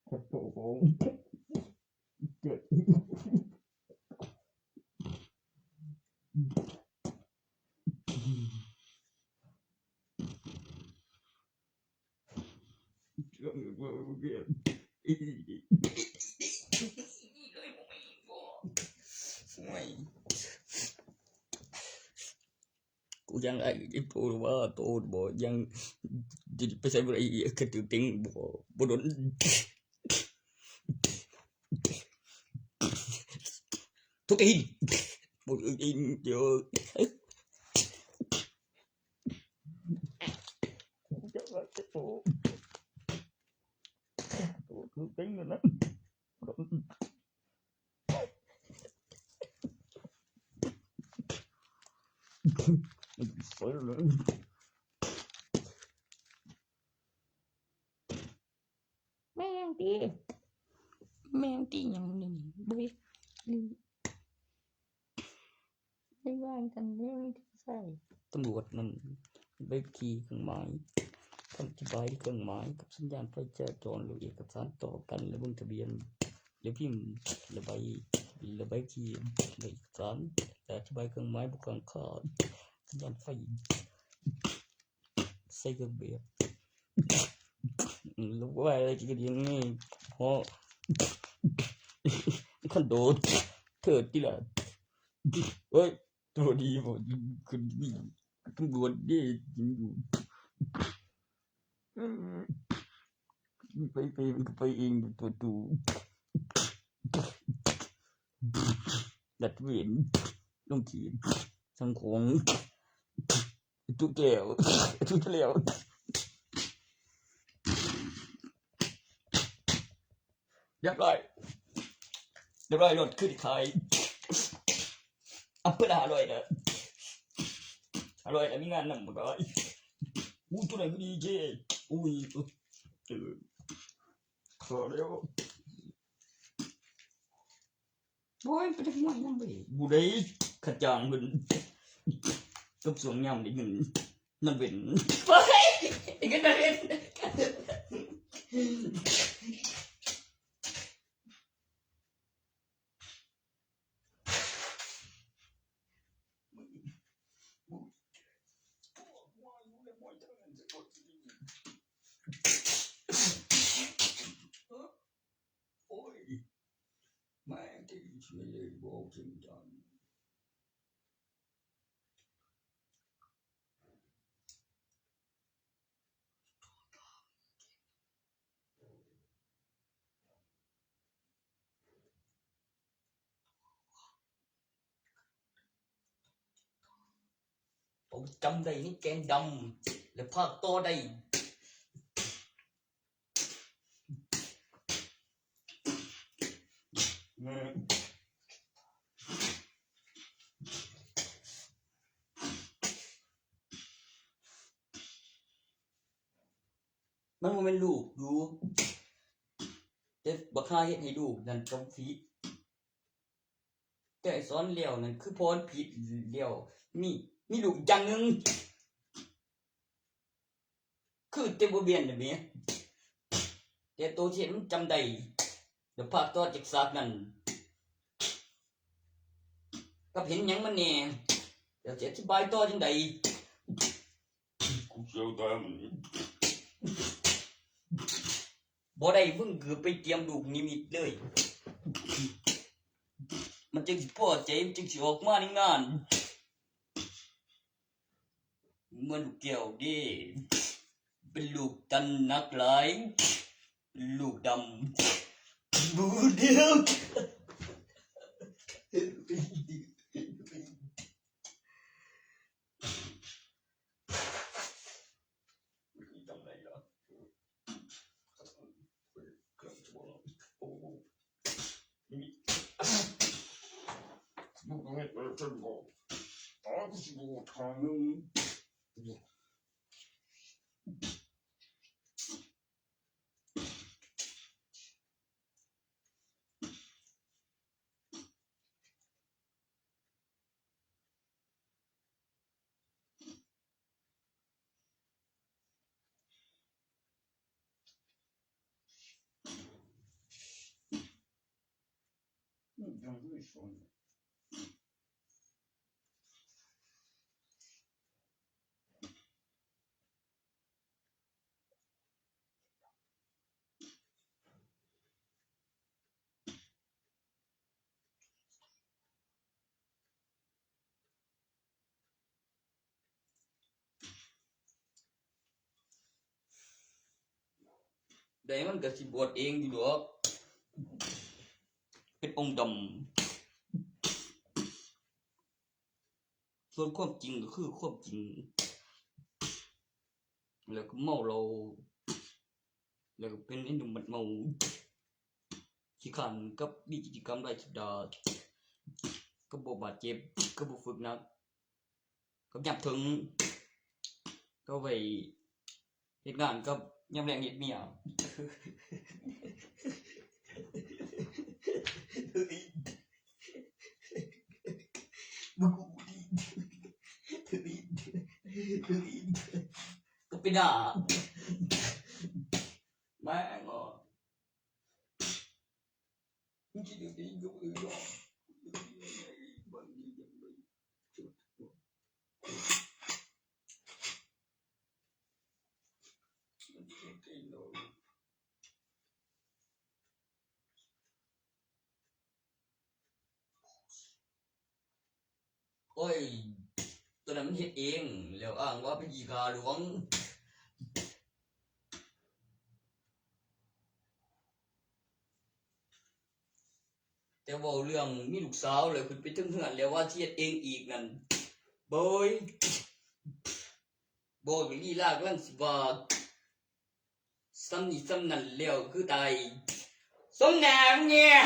ขัดโตของเกิดกูยังไอ้โตว่าโตบ่ยังไปใส่บ่ได้กระตือตึงบ่โดนทุกทีบ่อินเยอะจะว่าจะโตคือตึงนะแม่งตีหยังนี่บ่ได้ว่ากันเรื่องใส่ ตำรวจนั่นใบขับขี่เครื่องหมายคำอธิบายเครื่องหมายกับสัญญาณไฟจราจรหรือเอกสารต่อกันและเบิ่งทะเบียนและพิมพ์และใบขับขี่และเอกสารและอธิบายเครื่องหมายบุคคลข้าสัญญาณไฟใส่เครื่องแบบแล้วว่าอะไรกันอย่างนี้เพราะคันโดดเถิดที่ล่ะเฮ้ยตัวดีบ่คุณนี่ตำรวจนี่ยิงอยู่ไปเองตัวตูดัดเวียนลงขีดสังของทุกแล้วเรียบร้อยรถขึ้นขายอัปเปอร์อร่อยนะมีงานนำบ่ได้ตัวไหนก็ดีเจขอแล้วบ่ไปได้ม่วนนำบ่ บ่ได้ขัดจางเพิ่นกับสวงยามได้เงินนั่นเป็นบ่อีกนั่นเป็นแม่ที่ช่วยเลยบอกจริงจังผมจำได้นี่แกงดำและภาคต่อได้มันบ่แม่นลูกอยู่แต่บักหาเฮ็ดให้ลูกนั่นต้องผิดแต่ไอ้สอนแล้วนั่นคือพรผิดแล้วมีลูกจังนึงคือแต่บ่เบียนน่ะแม่แต่โตเช่นมันจำได้แล้วภาคต่อจากศาสตร์นั้นกับเห็นหยังมันแน่แล้วจะอธิบายต่อจังได๋กูเสียวตาม บ่ได้มึงคือไปเตรียมลูกนิมิตเลย มันจึงสิพอใจมันจึงสิออกมาในงานเหมือนลูกแก้วเด้เป็นลูกตันนักหลายลูกดำบูเดียวได้มันก็สิบวชเองอยู่ดอกเป็นองค์ดำส่วนความจริงก็คือความจริงแล้วก็เมาเราแล้วก็เป็นไอ้หนุ่มบัดเมาขี้ขันกับมีกิจกรรมหลายสัปดาห์ก็บ่บาดเจ็บก็บ่ฝึกหนักก็ยับถึงก็ไปเฮ็ดงานกับยามแลงเฮ็ดเมียก็ไปด่าแม่งอ่ะมึงคิดดีๆกับอื่นหรอโอ้ยตัวนั้นมันเฮ็ดเองแล้วอ้างว่าเป็นอีกาหลวงแต่เว้าเรื่องมีลูกสาวแล้วขึ้นไปถึงเฮือนแล้วว่าสิเฮ็ดเองอีกนั่นบ่ยบ่ก็ลีลากำลังสิว่าซ้ำนี่ซ้ำนั่นแล้วคือตายสมน้ำเนี่ย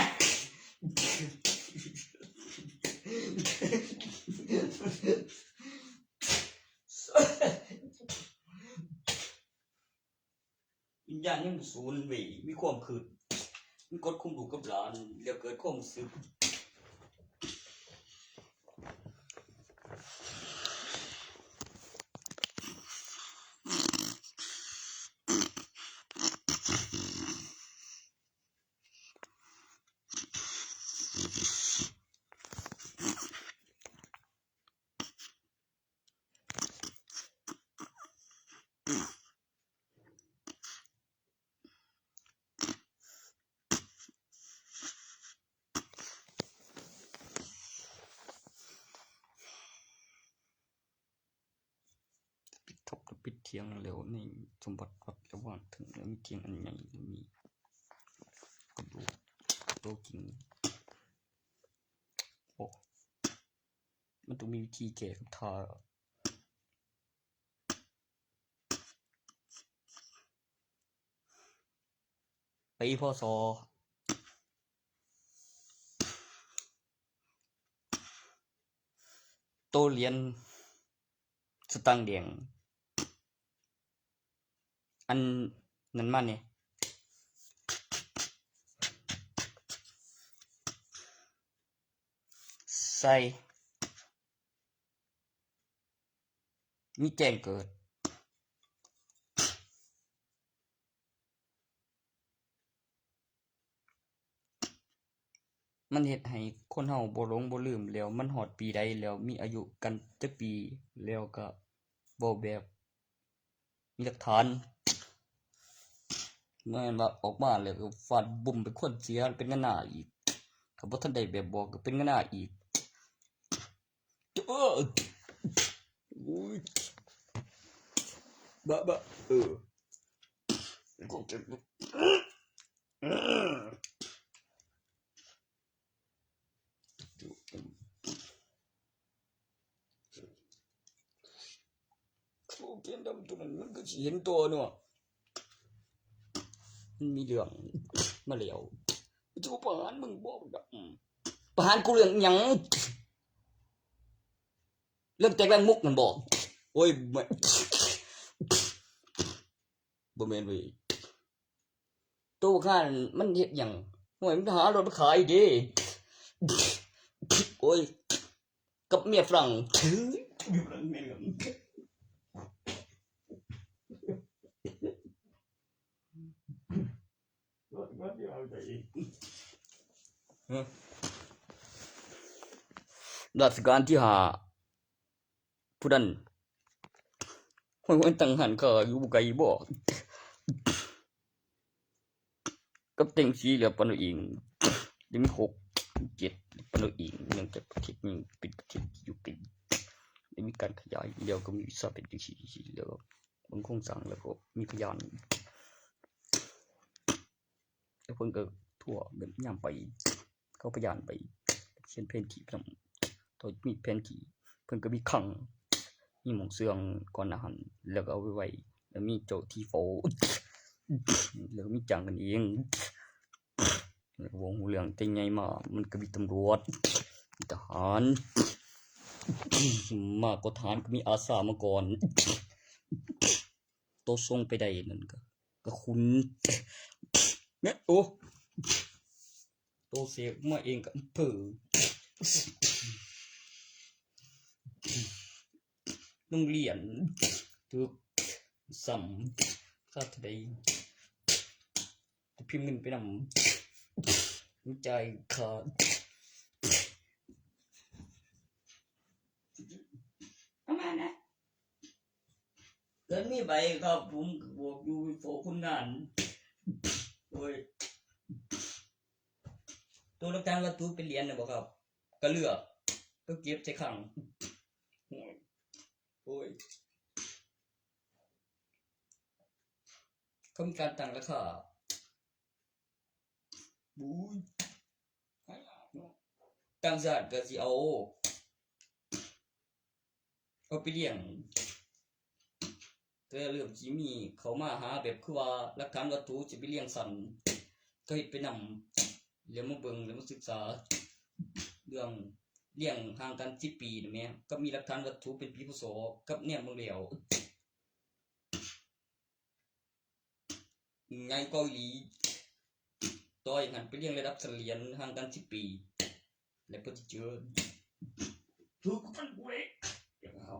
วิญญาณยังบ่สูญเว้ยมีความคิดมันกดคุมลูกกับหลานแล้วเกิดความรู้สึกทบกับปิดเทียงแล้วในสมบัติวัดระหว่างถึงแล้วมีเทียงอันใหญ่มีกระดูกโตจริงโอ้มันต้องมีวิธีแก้กับทาปีพศโตเหรียญสตางค์แดงอันนั้นมาเนี่ยใส่มีแจ้งเกิดมันเฮ็ดให้คนเฮาบ่หลงบ่ลืมแล้วมันฮอดปีใดแล้วมีอายุกันจักปีแล้วก็เว้าแบบมีหลักฐาน แม่นว่าออกมาแล้วก็ฟาดบุ่มเป็นคนเสียเป็นงานหน้าอีกเขาบ่ทันได้แบบบอกก็เป็นงานหน้าอีกโอ้ยบะก็จะโอเคดำตัวนั้นมันก็สิเห็นตัวเนาะมันมีเรื่องมาแล้วจะประหารมึงบอกประหารกูเรื่องหยังเรื่องแต่งแรงมุกมันบอกโอ้ยบ่แม่นเว้ยตัวข้ามันเฮ็ดหยังห่วยมันหารถมาขายดิโอ้ยกับเมียฝรั่งอยู่รังแม่งรัชกาลที่5ผู้นั้นห้วยตั้งหันก็อยู่ไกลบ่กับเต็งสีเหลือปานอิงยังมี6 7ปานอิงเนื่องจากประเทศนี้เป็นประเทศที่อยู่ไกลได้มีการขยายแล้วก็มีวิสาเป็นจังซี่แล้วบางโครงสร้างแล้วก็มีพยานแล้วเพิ่นก็ทั่วแบบยามไปเขาพยานไปเขียนแผนที่นำตัวมีแผนที่เพิ่นก็มีขังมีหม่องเสื่องก่อนอาหารแล้วก็เอาไว้แล้วมีเจ้าที่โฟแล้วมีจังกันเองแล้ววงหูเรื่องแต่ใหญ่มามันก็มีตำรวจมีทหารมากกว่าทหารก็มีอาสามาก่อนโตส่งไปได้นั่นก็คุณเนี่ยโตเสกมาเองกับอำเภอโรงเรียนถูกสัมค่าเท่าใดพิมพ์เงินไปนำวิจัยขาดประมาณนะ เกินมีใบครับผมบอกอยู่โฟคุณงานโอ้ยตัวรักการวัตถุเป็นเหรียญนะบอกครับก็เลือกก็เก็บใส่ขังโอ้ยเขามีการตั้งราคาบู๊ยต่างชาติก็สิเอาไปเลี้ยงแต่เรื่องสิมีเขามาหาแบบคือว่าหลักฐานวัตถุสิไปเลี้ยงสันก็เฮ็ดไปนำแล้วมาเบิ่งแล้วมาศึกษาเรื่องเลี้ยงห่างกัน10 ปีนะแม่ก็มีหลักฐานวัตถุเป็นปีพศกับเนี่ยเบิ่งแล้วไงก็อีหลีต่ออย่างนั้นไปเลี้ยงระดับเหรียญห่างกัน10 ปีแล้วเพิ่นสิเจอถูกกันกูเองเอา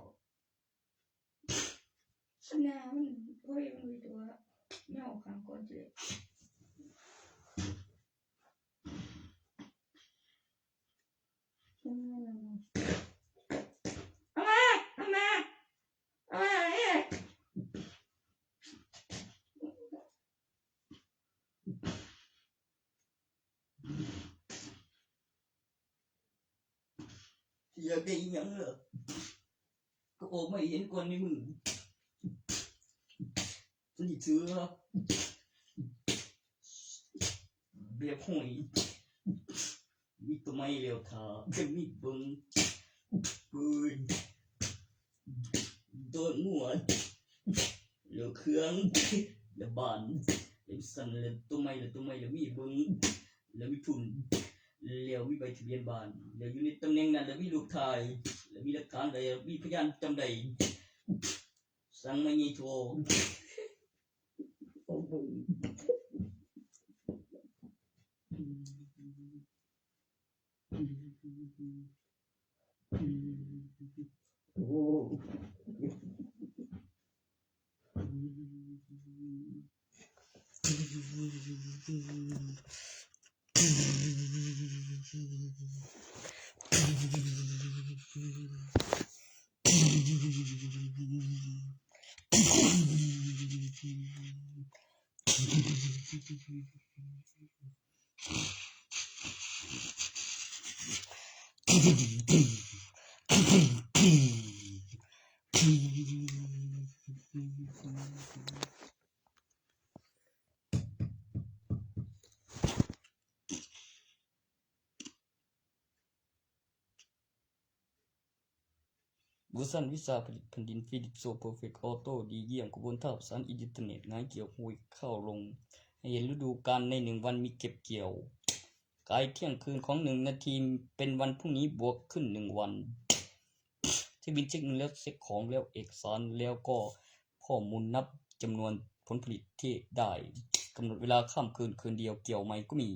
สนามันโอ้ยมันมีตัวไม่เอาคำก่อนเลยเอามาเอ๊ะอยากได้หยังเหรอก็ออกมาเห็นก่อนนี่มึงฉันสิซื้อเหรอแบบห้อยมีตัวไม้แล้วท่าจะมีเบิ่งปืนโดนหัวแล้วเครื่องแล้วบานแล้วสั่นแล้วตัวไม้แล้วมีเบิ่งแล้วมีทุนแล้วมีใบทะเบียนบ้านแล้วอยู่ในตำแหน่งนั้นแล้วมีรูปถ่ายแล้วมีหลักฐานใดมีพยานจำได้สั่งมายี่โทรโอ้โหโอ้ เวอร์ชันวิชาผลิตแผ่นดินฟิลิปโซเพอร์เฟกต์ออโต้ดีเยี่ยมกระบวนท่าประสานอินเทอร์เน็ตงานเกี่ยวหุยเข้าลงให้เห็นฤดูกาลใน1 วันมีเก็บเกี่ยวกายเที่ยงคืนของ1 นาทีเป็นวันพรุ่งนี้บวกขึ้น1 วันที่บินเช็คแล้วเช็คของแล้วเอกสารแล้วก็ข้อมูลนับจำนวนผลผลิตที่ได้กำหนดเวลาข้ามคืนเดียวเกี่ยวไหมก็มี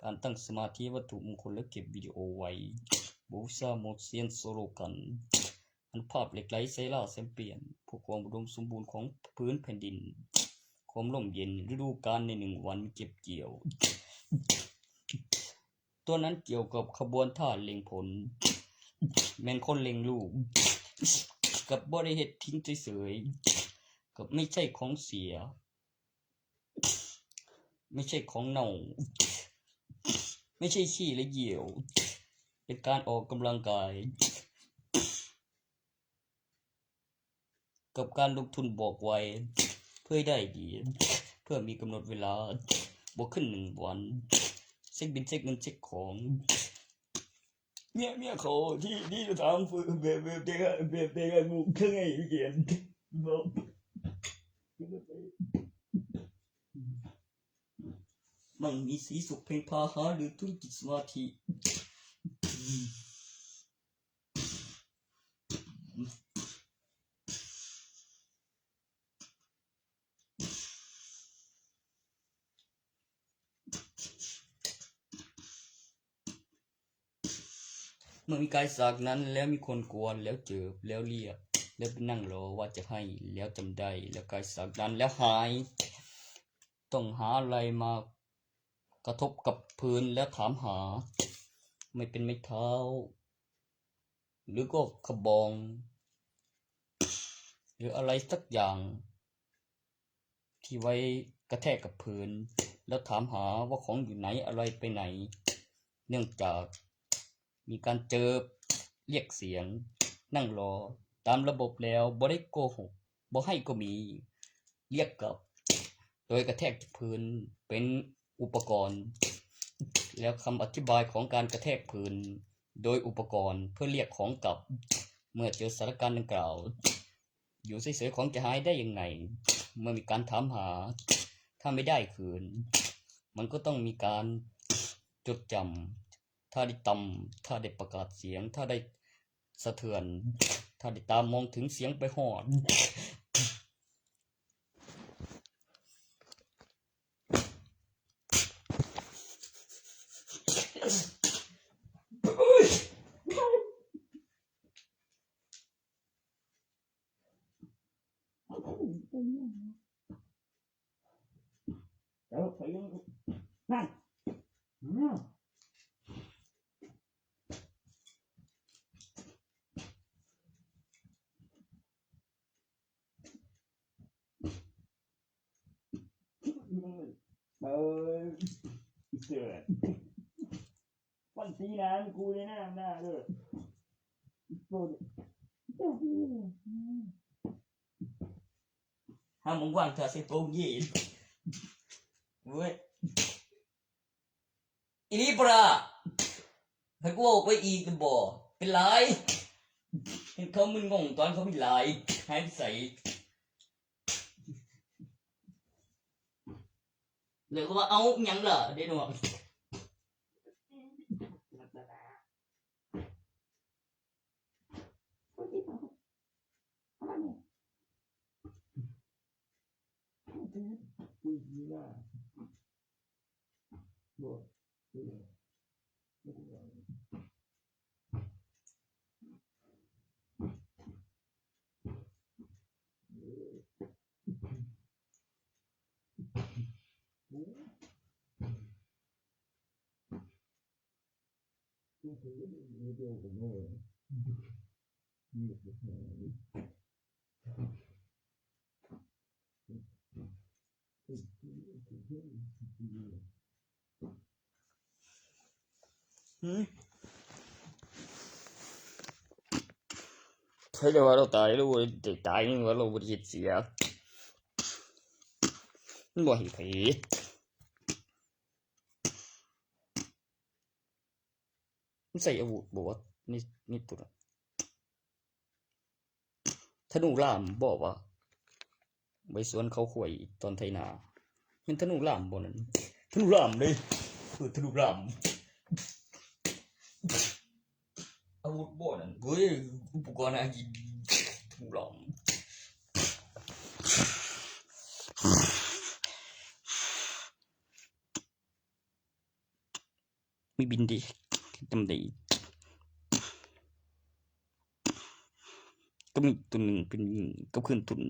การตั้งสมาธิวัตถุมงคลและเก็บวิดีโอไว้บูชาโมเซียนโซโลกันอันภาพเหล็กไหลไซล่าแซมเปียนผู้ความอุดมสมบูรณ์ของพื้นแผ่นดินความร่มเย็นฤดูกาลใน1 วันเก็บเกี่ยวตัวนั้นเกี่ยวกับขบวนท่าเล็งผลแม่นคนเล็งลูกกับบ่ได้เฮ็ดทิ้งเฉยๆกับไม่ใช่ของเสียไม่ใช่ของเน่าไม่ใช่ขี้และเหี่ยวเป็นการออกกำลังกายกับการลงทุนบอกไว้เพื่อได้ดีเพื่อมีกำหนดเวลาบวกขึ้น1 วันเช็คบินเช็คเงินเช็คของเมียเขาที่จะทำฝึกแบบเด็กงูเครื่องไงเขียนบอกมันมีสีสุขเพลงพาหาหรือธุรกิจสมาธิเมื่อมีการสากนั้นแล้วมีคนกวนแล้วเจอแล้วเรียกแล้วไปนั่งรอว่าจะให้แล้วจำได้แล้วกายสากนั้นแล้วหายต้องหาอะไรมากระทบกับพื้นแล้วถามหาไม่เป็นไม้เท้าหรือก็ขบองหรืออะไรสักอย่างที่ไว้กระแทกกับพื้นแล้วถามหาว่าของอยู่ไหนอะไรไปไหนเนื่องจากมีการเจอเรียกเสียงนั่งรอตามระบบแล้วบ่ได้โกหกบ่ให้ก็มีเรียกกลับโดยกระแทกพื้นเป็นอุปกรณ์แล้วคำอธิบายของการกระแทกพื้นโดยอุปกรณ์เพื่อเรียกของกลับเมื่อเจอสถานการณ์ดังกล่าวอยู่เฉยๆของจะหายได้ยังไงเมื่อมีการถามหาถ้าไม่ได้คืนมันก็ต้องมีการจดจำถ้าได้ตำถ้าได้ประกาศเสียงถ้าได้สะเทือนถ้าได้ตามมองถึงเสียงไปหอดแล้วไปยังนั่นเสือวันตีน้ำกูเลยหน้าเลยห้ามงวันเธอใส่โต๊ะยี่เว้ยอีนี่ปะให้กูออกไปอีกกันบ่เป็นไรเห็นเขามึนงงตอนเขาไม่ไลฟ์หายไปใส่เดี๋ยวก็ว่าเอาหยังเหรอเดี๋ยวหนู ใช่แต่ว่าเราตายแล้วเว้ยแต่ตายนี่ว่าเราบริสุทธิ์เสียมันบ่เห็นไผมันใส่อาวุธบอกว่านี่ตัวนั้นธนูล่ามบอกว่าไปสวนเขาข่วยตอนไถนาเห็นธนูล่ามบ่นั้นธนูล่ามเลยธนูล่ามอาวุธบ่นั้นเฮ้ยอุปกรณ์อายิงธนูล่ามมีบินดิจำได้ก็มีตัวหนึ่งเป็นก็ขึ้นตุน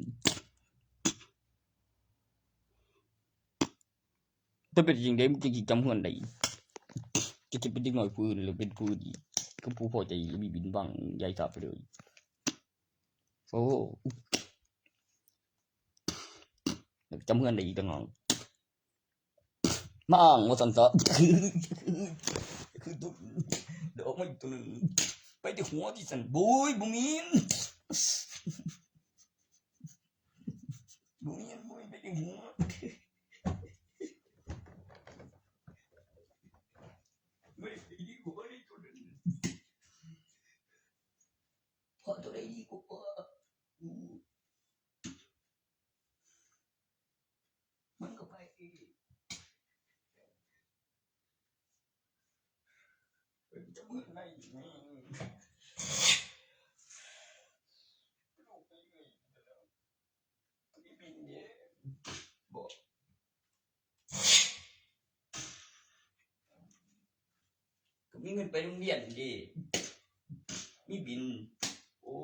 ถ้าเป็นจริงได้มันจะจำเฮือนได้จะเป็นเด็กน้อยผู้อื่นหรือเป็นผู้ดีก็ผู้พอใจมีบินบ้างย้ายกลับไปเลยโอ้จำเฮือนได้อีกต่างหากมาอ่างว่าสันซะคือตัวเดี๋ยวออกมาอีกตัวหนึ่งไปที่หัวที่สันบุยบุมีนบุยไปที่หัวไม่ไปที่หัวได้ตัวหนึ่งพอตัวได้ดีกว่ามันก็ไปจะมือไหนก็มีเงินไปโรงเรียนดิมีบินโอ้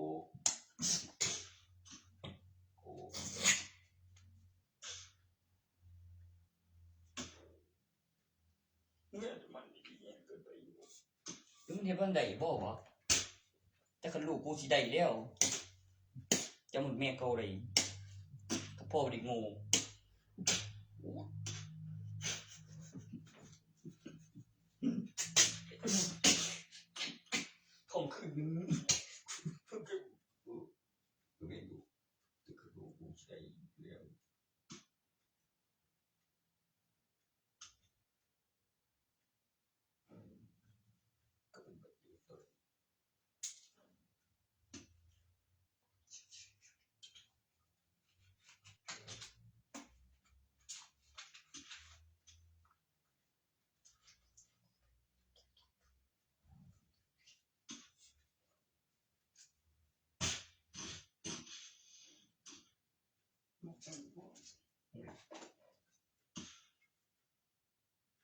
เงินมันดีเกินไปมึงเห็นบ้างใดบ่วะแต่คันลูกกูสิได้แล้วจะมึงแม่เขาเลยก็พ่อเด็กโง่คงคืนเพิ่งจะเรียนอยู่แต่คันลูกกูสิได้แล้วก็เป็นแบบนี้ตัว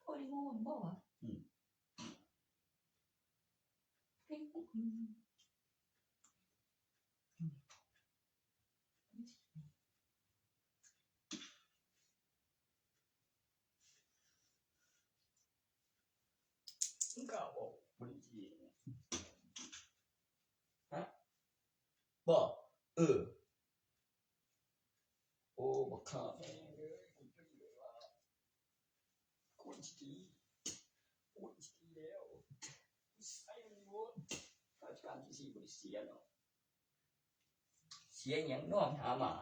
โอ้ยโง่บ่วะเฮ้ยมึงกล้าบอกบริจีฮะบอกโอ้บักข้าแม่เลยกูเป็นเลยว่าควรสิแล้วใส่มันหมดราชการที่สี่บริเสียเนาะเสียอย่างน้องหามา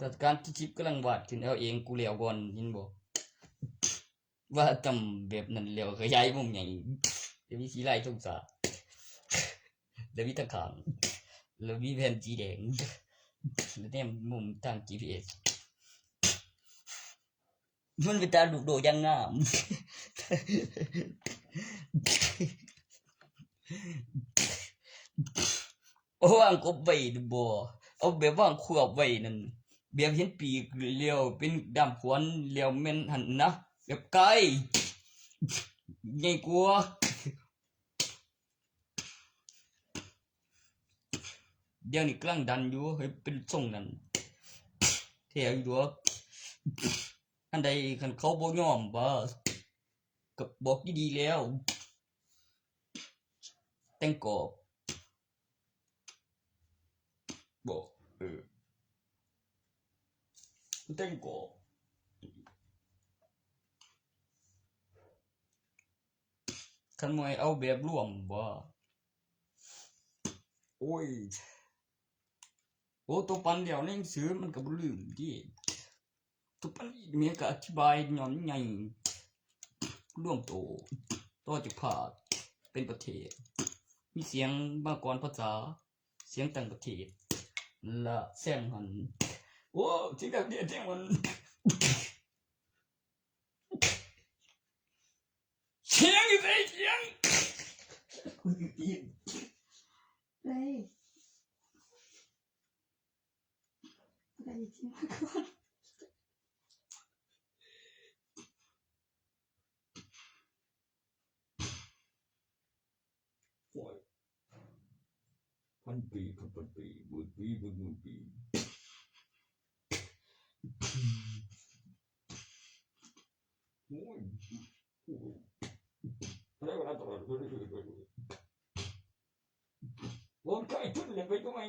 ราชการที่ชิปกำลังวาดขึ้นเอาเองกูเลี้ยวก่อนยินบอกว่าจำแบบนั้นเลี้ยวขยายมุมใหญ่เดี๋ยวมีสีลายทุ่งสาเดี๋ยวมีตะขางแล้วมีแผ่นสีแดงแล้วเนี่ยมุมทาง GPS มันเป็นตาดุโดยังงามโอ้อังกบไว้บ่เอาแบบว่างขวบไว้นั่นแบบเห็นปีกเลี้ยวเป็นดำขวนเลี้ยวแม่นหันนะแบบไกลใหญ่กว่าเดี๋ยวนี้กำลังดันอยู่ให้เป็นทรงนั้นแถวอยู่อันใดคันเขาบ่ยอมบ่ก็บอกดีๆแล้ว แต่งกอบบ่แต่งกอบคันมวยเอาแบบรวมบ่โอ้ยตัวปันเดียวในหนังสือมันก็บ่ลืมดิตัวปันอีกเมียก็อธิบายย้อนใหญ่รวมโตต่อจากภาคเป็นประเทศมีเสียงมากรภาษาเสียงต่างประเทศและแซงหันที่แบบนี้ที่มันเสียงอยู่ไหนเสียงคุณอยู่ที่ได้จริงก่อนพันปีหมื่นปีโอ้ยอะไรวะตัวผมใช้ทุนเลยไปทำไม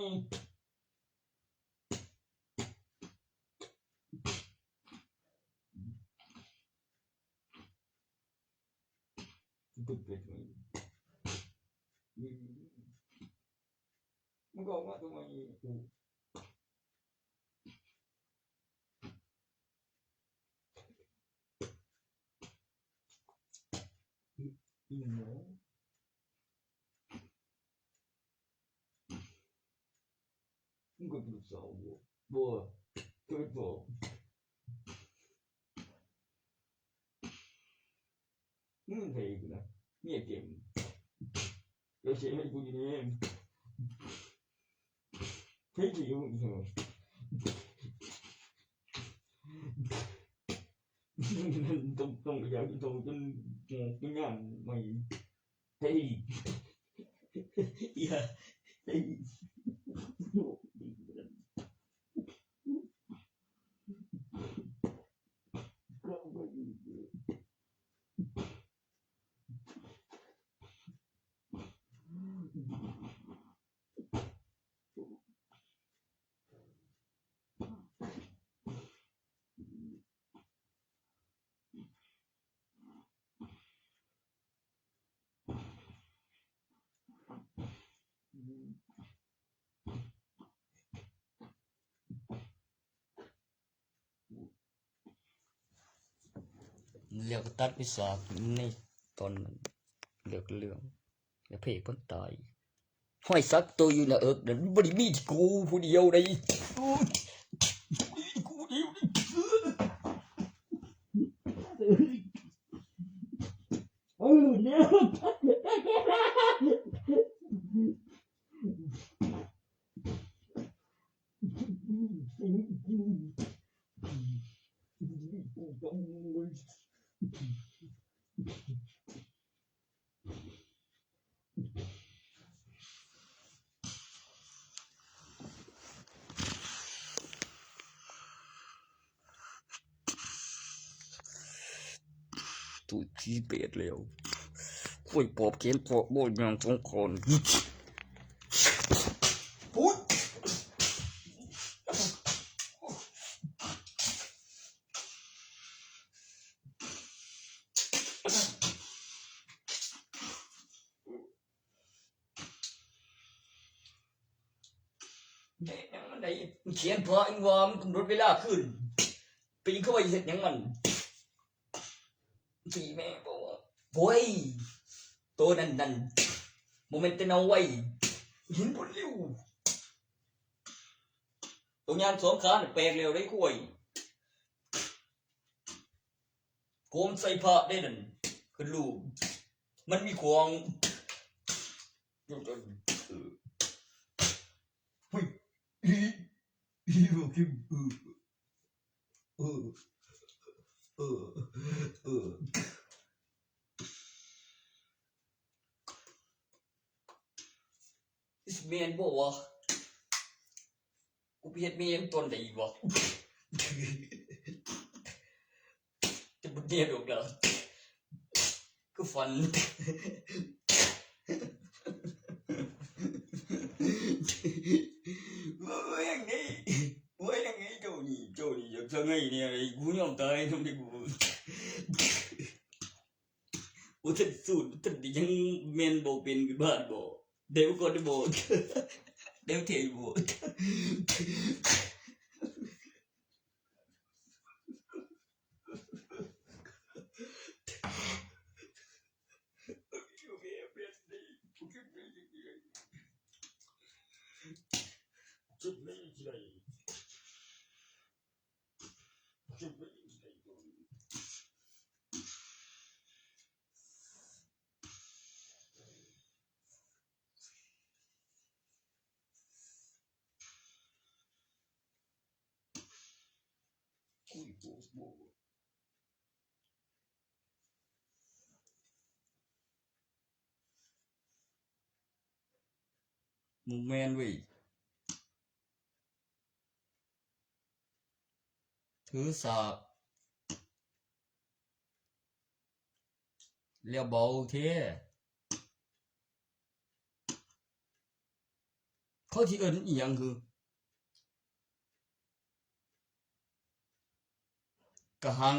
มันก็มาทำไมมันก็ดูสาวบ่เกิดบ่ใช่กูนะเนี่ยเกมเราใช้ให้กูดีนี่เฮ้ยจิ๋วเหรอต้องอยากต้องจนงานใหม่เฮ้ยอย่าเฮ้ยเรียกตัดพิศาในตอนนั้นเรื่องแล้วเพศคนตายห้อยซักตัวอยู่น่ะนั่นบ่ได้มีที่กูผู้เดียวได้กูเดียวเนี่ยตุที่เปดแล้วค่อยปอบเขียนปอบบ่อย่างสองคนปุ๊ดมันได้เขียนพออันว่ามันกำหนดเวลาขึ้นปีเข้าไปเฮ็ดหยังมันที่แม่บอกว่าโว้ยตัวนั้นโมเมนต์เตนเอาไว้หินบนริ้วตัวยานสองขาแปลกเร็วได้คุยโกมใส่ผ้าได้นั่นคือลูกมันมีของเฮ้ยเมียนบอกว่ากูเพียดเมียนตนไหนวะจะบุญเนียดอกแล้วก็ฟัน ก็ไงเนี่ยกูยอมตายทำไมกูบ่ทันสูตรทันยังแม่นบ่เป็นคือบ้านบ่เดี๋ยวก่อนบ่เดี๋ยวเทบ่มึงแม่นเว้ยถือสากแล้วเบาเท่เขาที่เอิ้นอีหยังคือกะหัง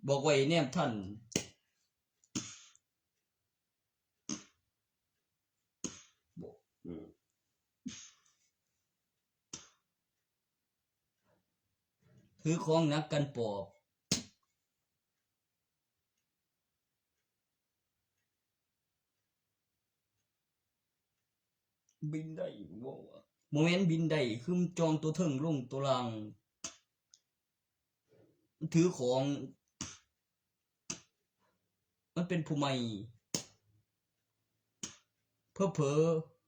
บอกไว้แนมท่านถือของนักกันปอบบินได้บ่วะบ่แม่นบินได้คือจองตัวเทิงลงตัวล่างถือของมันเป็นผู้ใหม่เพ้อ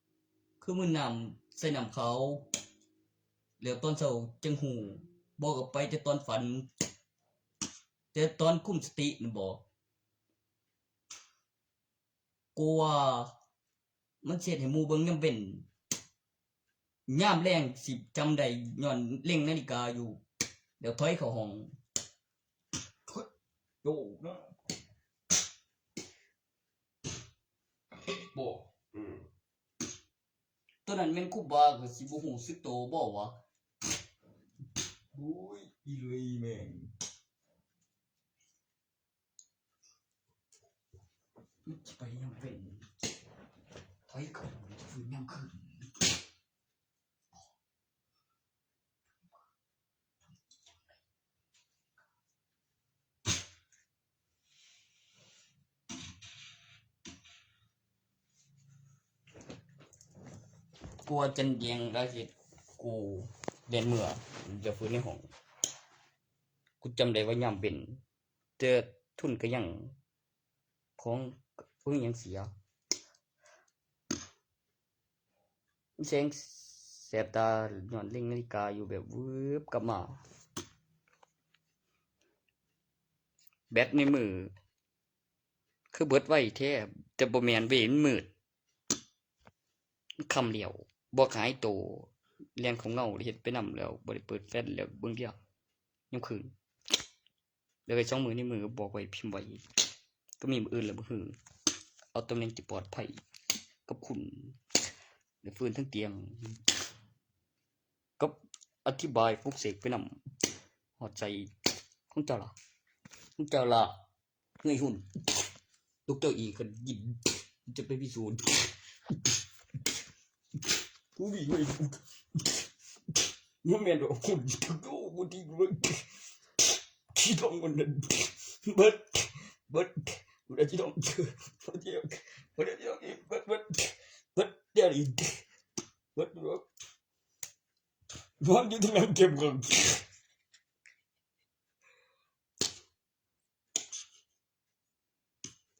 ๆคือมื้อน้ำใส่น้ำขาวแล้วตอนเช้าจังหูบ่ก็ไปแต่ตอนฝันแต่ตอนคุมสติน่ะบ่กูว่ามันสิเฮ็ดให้หมู่เบิ่งยามเว้นยามแลงสิจำได้ย้อนเล็งนาฬิกาอยู่เดี๋ยวถอยเข้าห้องโยนะบ่ตอนนั้นแม่นครูบาก็สิบ่ฮู้สึกโตบ่วะโอ้ยอีเลยแม่งมันสิไปยามเว้นถอยเข้าฟื้นยามคืนกลัวจันเดียงได้สิกูเรียนเมื่อจะฟื้นในห้องกูจำได้ว่ายามเป็นเจอทุนก็ยังของเพิ่งยังเสียแสงแสบตาย้อนเล็งนาฬิกาอยู่แบบวืบกลับมาแบตในมือคือเบิดไว้แท้แต่บ่แม่นเว้ยมันมืดคำเดียวบ่หายโตเรียนของเงาเฮ็ดไปนำแล้วบ่ได้เปิดแฟลชแล้วเบิ่งเดียวยามคืนแล้วไอ้2มือในมือก็บอกไว้พิมพ์ไว้ก็มีมื้ออื่นแล้วบ่ฮือเอาตำแหน่งที่ปลอดภัยกับคุณได้ฟื้นทั้งเตียงกับอธิบายปลุกเสกไปนำฮอดใจของเจ้าล่ะเงยหุ่นดร.อีก็ยินจะไปพิสูจน์ผู้มีไว้เนี่ยแม่นว่าหุ่นโอ้บ่ดีเว้ยที่ต้องมันนั้นเบิดบ่ได้ที่ต้องบ่เดียวเบิดเดี๋ยวนี้เบิดเดี๋ยวนี้เบิดนอนอยู่ที่นั่นเก็บกัน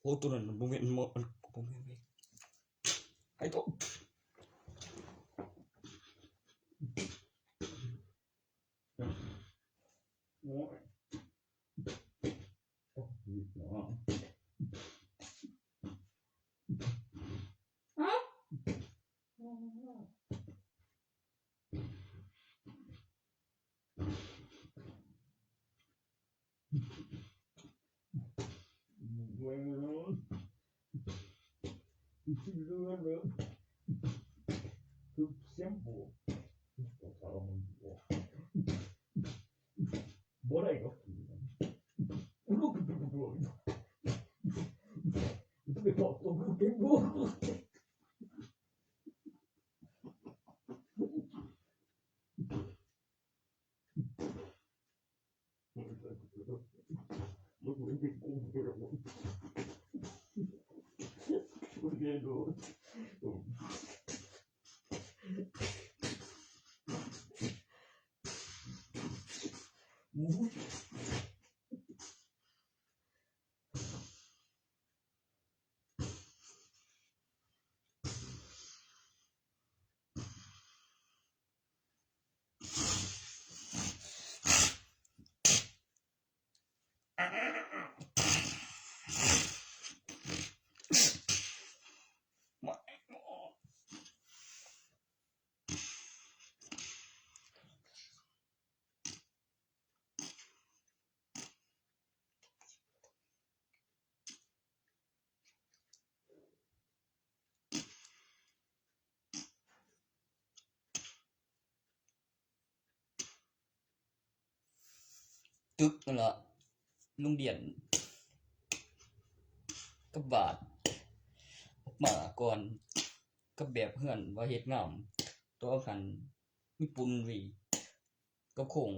โอ้ตัวนั้นบ่แม่นบ่แม่นเว้ยไอ้ตัวโอ้ยโอ้ยเนาะ ตึกนั่นล่ะโรงเรียนกับบาทออกมาก่อนกับแบบเฮือนว่าเฮ็ดงามตัวหันมีปุนวีกับโคง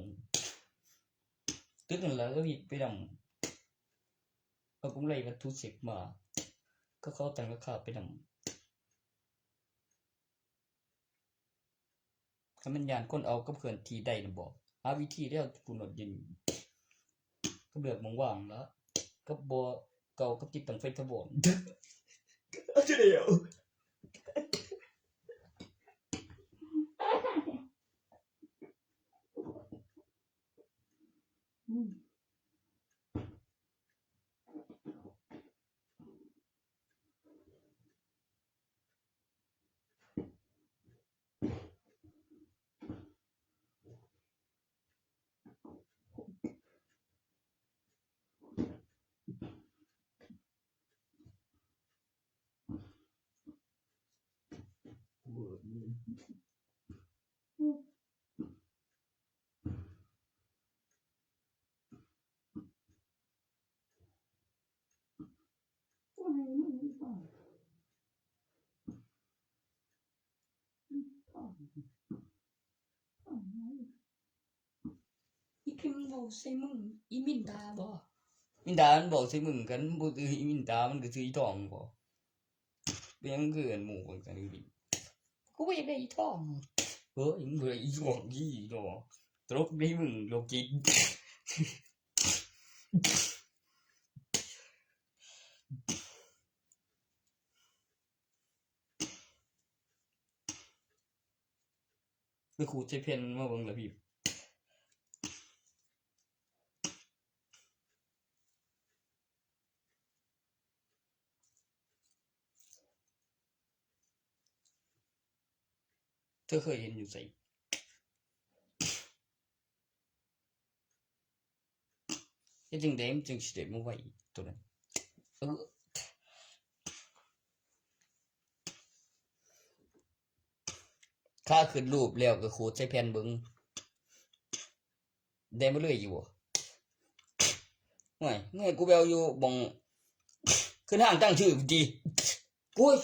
ตึกนั่นล่ะก็เฮ็ดไปนำเอากำไรวัตถุเสกมาก็เขาตั้งราคาไปนำคันมันย่านคนเอากับเคลื่อนที่ได้น่ะบ่หาวิธีแล้วผู้นดยินก็เลือกมองว่างแล้วก็บ่เก่ากับติดตั้งไฟทบอนจะได้เอาอีพิมพ์เว้าใส่มึงอีมินดาบ่ มินดามันบอกใส่มึงกันบ่คืออีมินดามันก็คืออีทองบ่เป็นหยังคืออันหมู่กันนี่ดิ กูบ่อยากได้อีทอง มึงบ่ได้อีทองยี่เนาะตลกดีมึงโลกิตไปขูดใส่เพนมาเบิ่งล่ะพี่เธอเคยเห็นอยู่ไสเฮ็ดจังได๋มันจึงสิได้มาไว้ตัวนั้นค่าขึ้นรูปแล้วก็ขูดใส่แผ่นเบิ่งได้มาเลยอยู่บ่ห่วยมึงให้กูไปเอาอยู่บ่งขึ้นห้างตั้งชื่อพุ่นติโอ้ย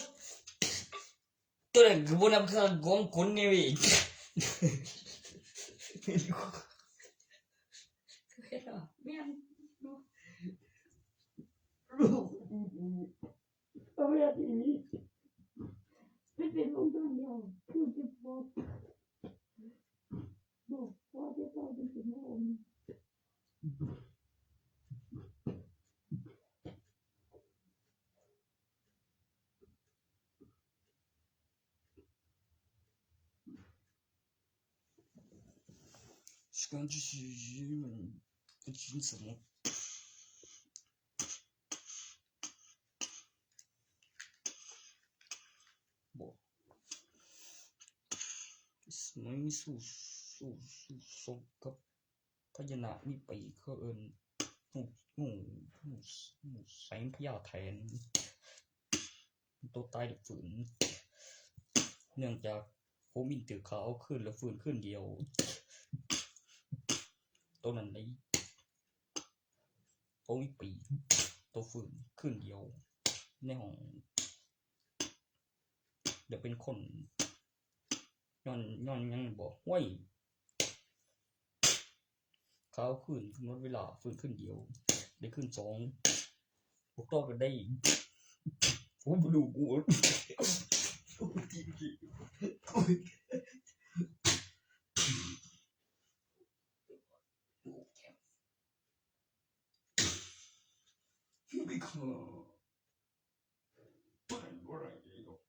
ตัวนั้นก็บ่นำค่าของคนนี่เว้ย เฮ็ดอ่ะแม่นเอาเวลาที่นี้เป็นวงจรเดียวคือจะบอกว่าจะต้องเป็นสิ่งที่ผม是根据语文的句子吗？不，สมัยสู้กับพญานาคมีปีกเขาเอิ้นงูใส่พญาแทน ตัวตายด้วยฝืนเนื่องจากโคมินตือขาวขึ้นแล้วฝืนขึ้นเดียวตัวนั้นได้โอ้ยปีตัวฝืนขึ้นเดียวในห้องเดี๋ยวเป็นคนย้อนยังบอกห้วยขาวขึ้นกำหนดเวลาฝืนขึ้นเดียวได้ขึ้น2พวกต่อกันได้โอ้บ่ดูกูโอ้ทีโอ้ยไม่ขอบ่ได้หรอก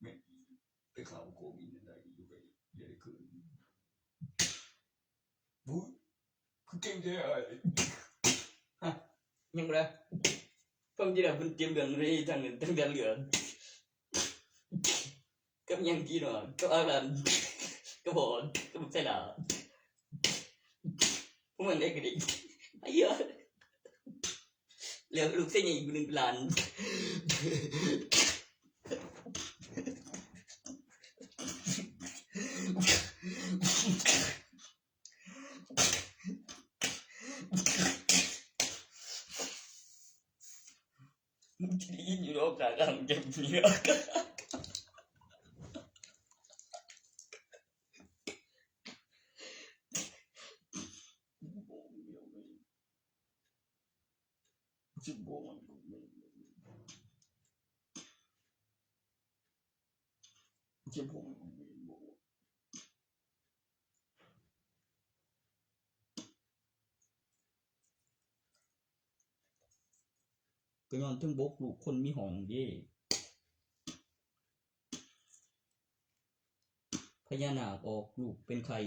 แม่ไปข่าวโควิดได้อยู่ไปอย่าได้ขึ้นบุ้ยคือเก่งแท้ฮะยังบ่ได้ผมจะได้เพิ่นเตรียมเดือนนี้ทั้งเดือนเหลือกับยังกี่เนาะกับอะไรกับบ่กับใส่ล่ะผมมันได้ก็ได้ไอ้เหี้ยแล้วลูกเส้นใหญ่อีก1ล้านมึงจะได้ยินอยู่รอบกลางเจ็บนี่จะบอกมันจะบอกก็ย้อนถึงบกลูกคนมีห้องเด้พญานาคออกลูกเป็นไข่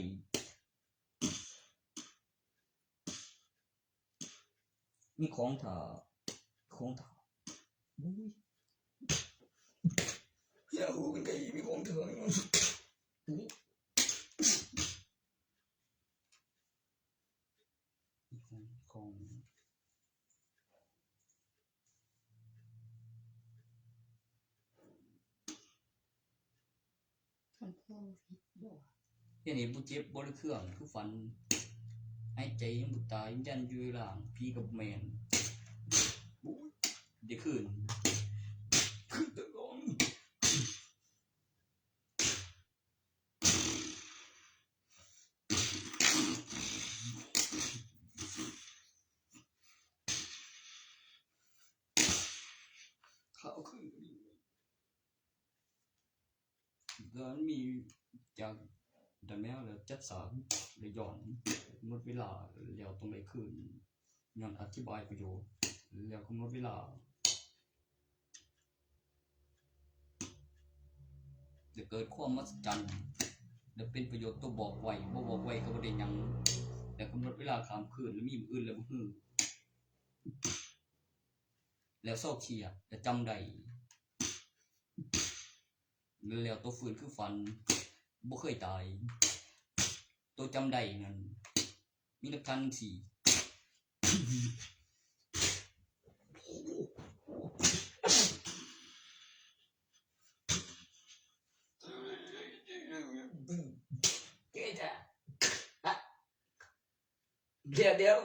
มีของถ่าอุ้ยอยากรู้เป็นไงมีของเธอของท่านพ่อผิดบ่เห็นบ่เจ็บบ่ได้เครื่องคือฝันหายใจยังบ่ตายยันอยู่หลังพี่กับแม่นได้คืนตะกอนข้าวคืนก็มีจากแต่แมวแล้วจัดสารเลยย้อนหมดเวลาแล้วตรงไหนคืนย้อนอธิบายประโยชน์แล้วกำหนดเวลาจะเกิดความมหัศจรรย์และเป็นประโยชน์ตัวบอกไว้บ่บอกไว้ก็บ่ได้หยังแต่กำหนดเวลาข้ามคืนแล้วมีมื้ออื่นแล้วบ่ฮื้อแล้วเศร้าเครียดแต่จำได้แล้วตัวฟื้นคือฝันบ่เคยตายตัวจำได้นั่นมีหลักฐานสิเดี๋ยว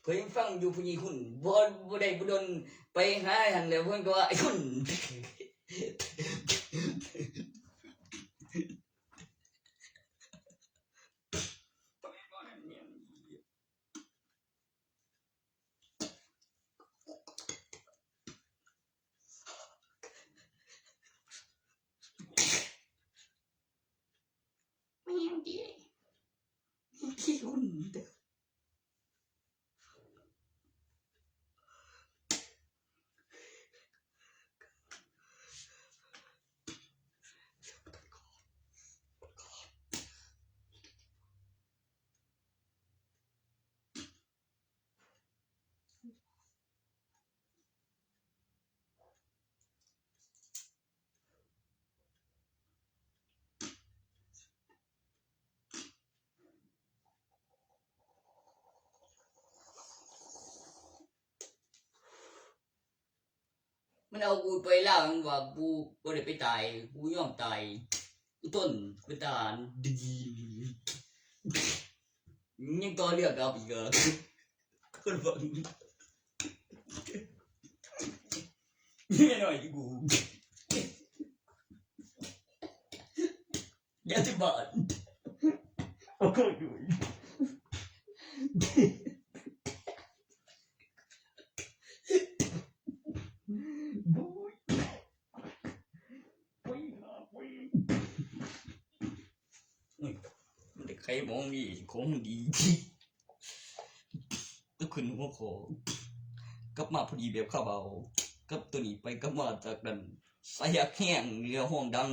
เพิ่นฟังอยู่ผู้หญิงคุณบ่ได้บ่ดนไปหาหั่นแล้วเพิ่นก็ว่าไอ้คุณไม่ยังดีขี้หุ่นเด้อ มันเอากูไปล่ามันว่ากูบ่ได้ไปตายกูยอมตายกูต้นเป็นทหารดียังต่อเรื่องกับอีกคนฟังนี่หน่อยกูอย่าที่บ้านโอ้ยใครมองนี่คงดีก็ขึ้นหัวคอกลับมาพอดีแบบข้าวเบากับตัวนี้ไปกลับมาจากนั้นสายแห้งเรือห้องดัง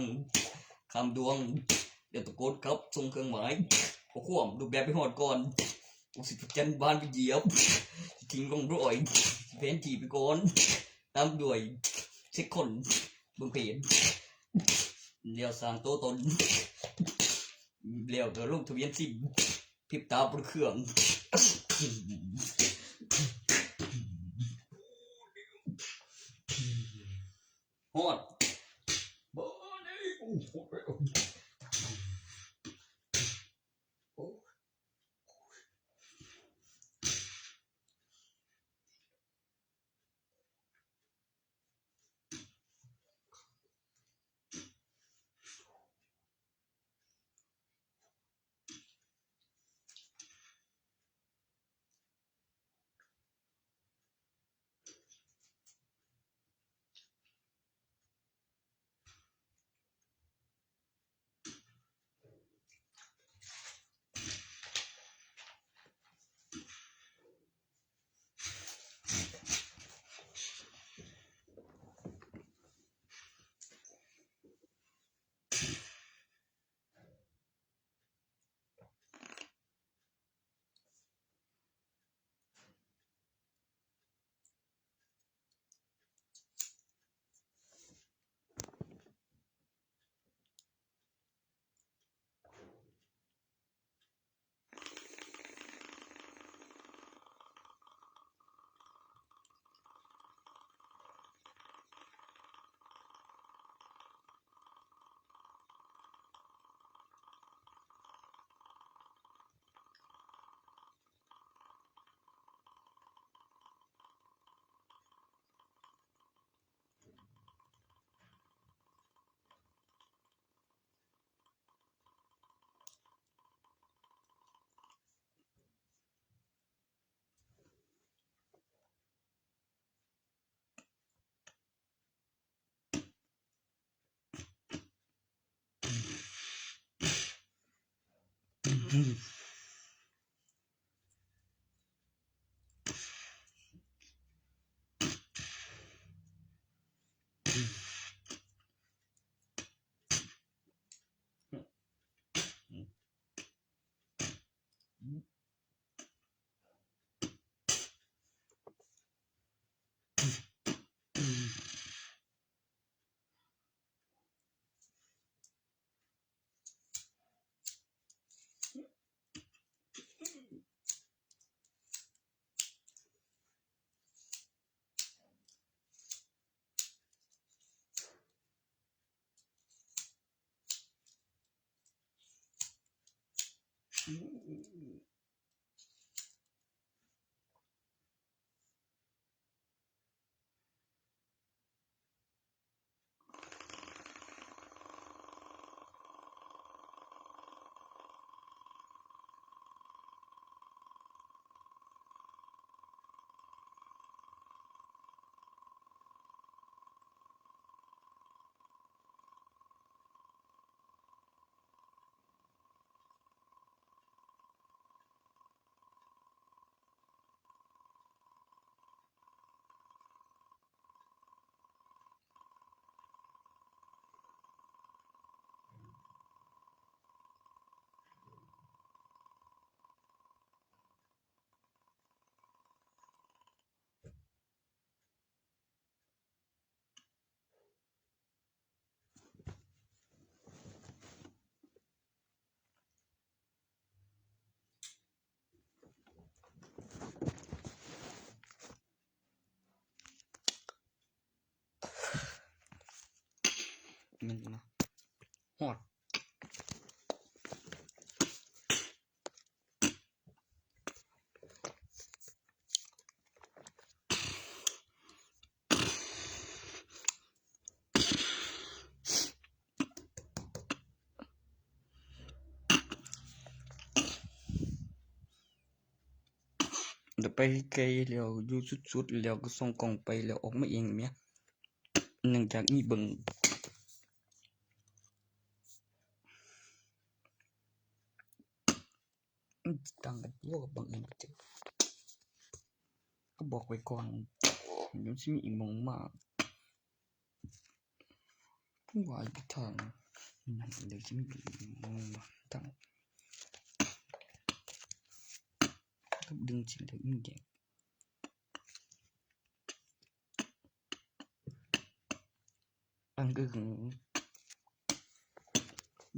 คำดวงเดี๋ยวตะโกนครับส่งเครื่องหมายขอความดูแบบไปหอดก่อนกูสิจันบ้านไปเหยียบทิ้งลงรอยแผนที่ไปก่อนตามด้วยเช็คคนเบิ่งเพจเลี้ยวสร้างโตตนเลี้ยวก็ลงทะเบียนสิพริบตาบนเครื่องฮอดบ่ได้โอ้โห นึงนะฮอดเดี๋ยวไปไกลแล้วอยู่สุดๆแล้วก็ส่องกล้องไปแล้วออกมาเองแหมเนื่องจากมีเบิ่งมันต่างกันตัวกับบังเอิญไปเจอก็บอกไว้ก่อนเดี๋ยวสิมีอีกหมองมาว่าอีกทางนั่นเดี๋ยวสิมีอีกหมองมาทางต้องดึงสิ่งเดียวอีกอย่างอันก็คือ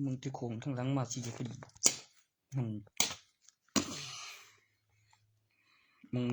มึงจะโค้งทั้งหลังมาสิจะพอดีมันมึง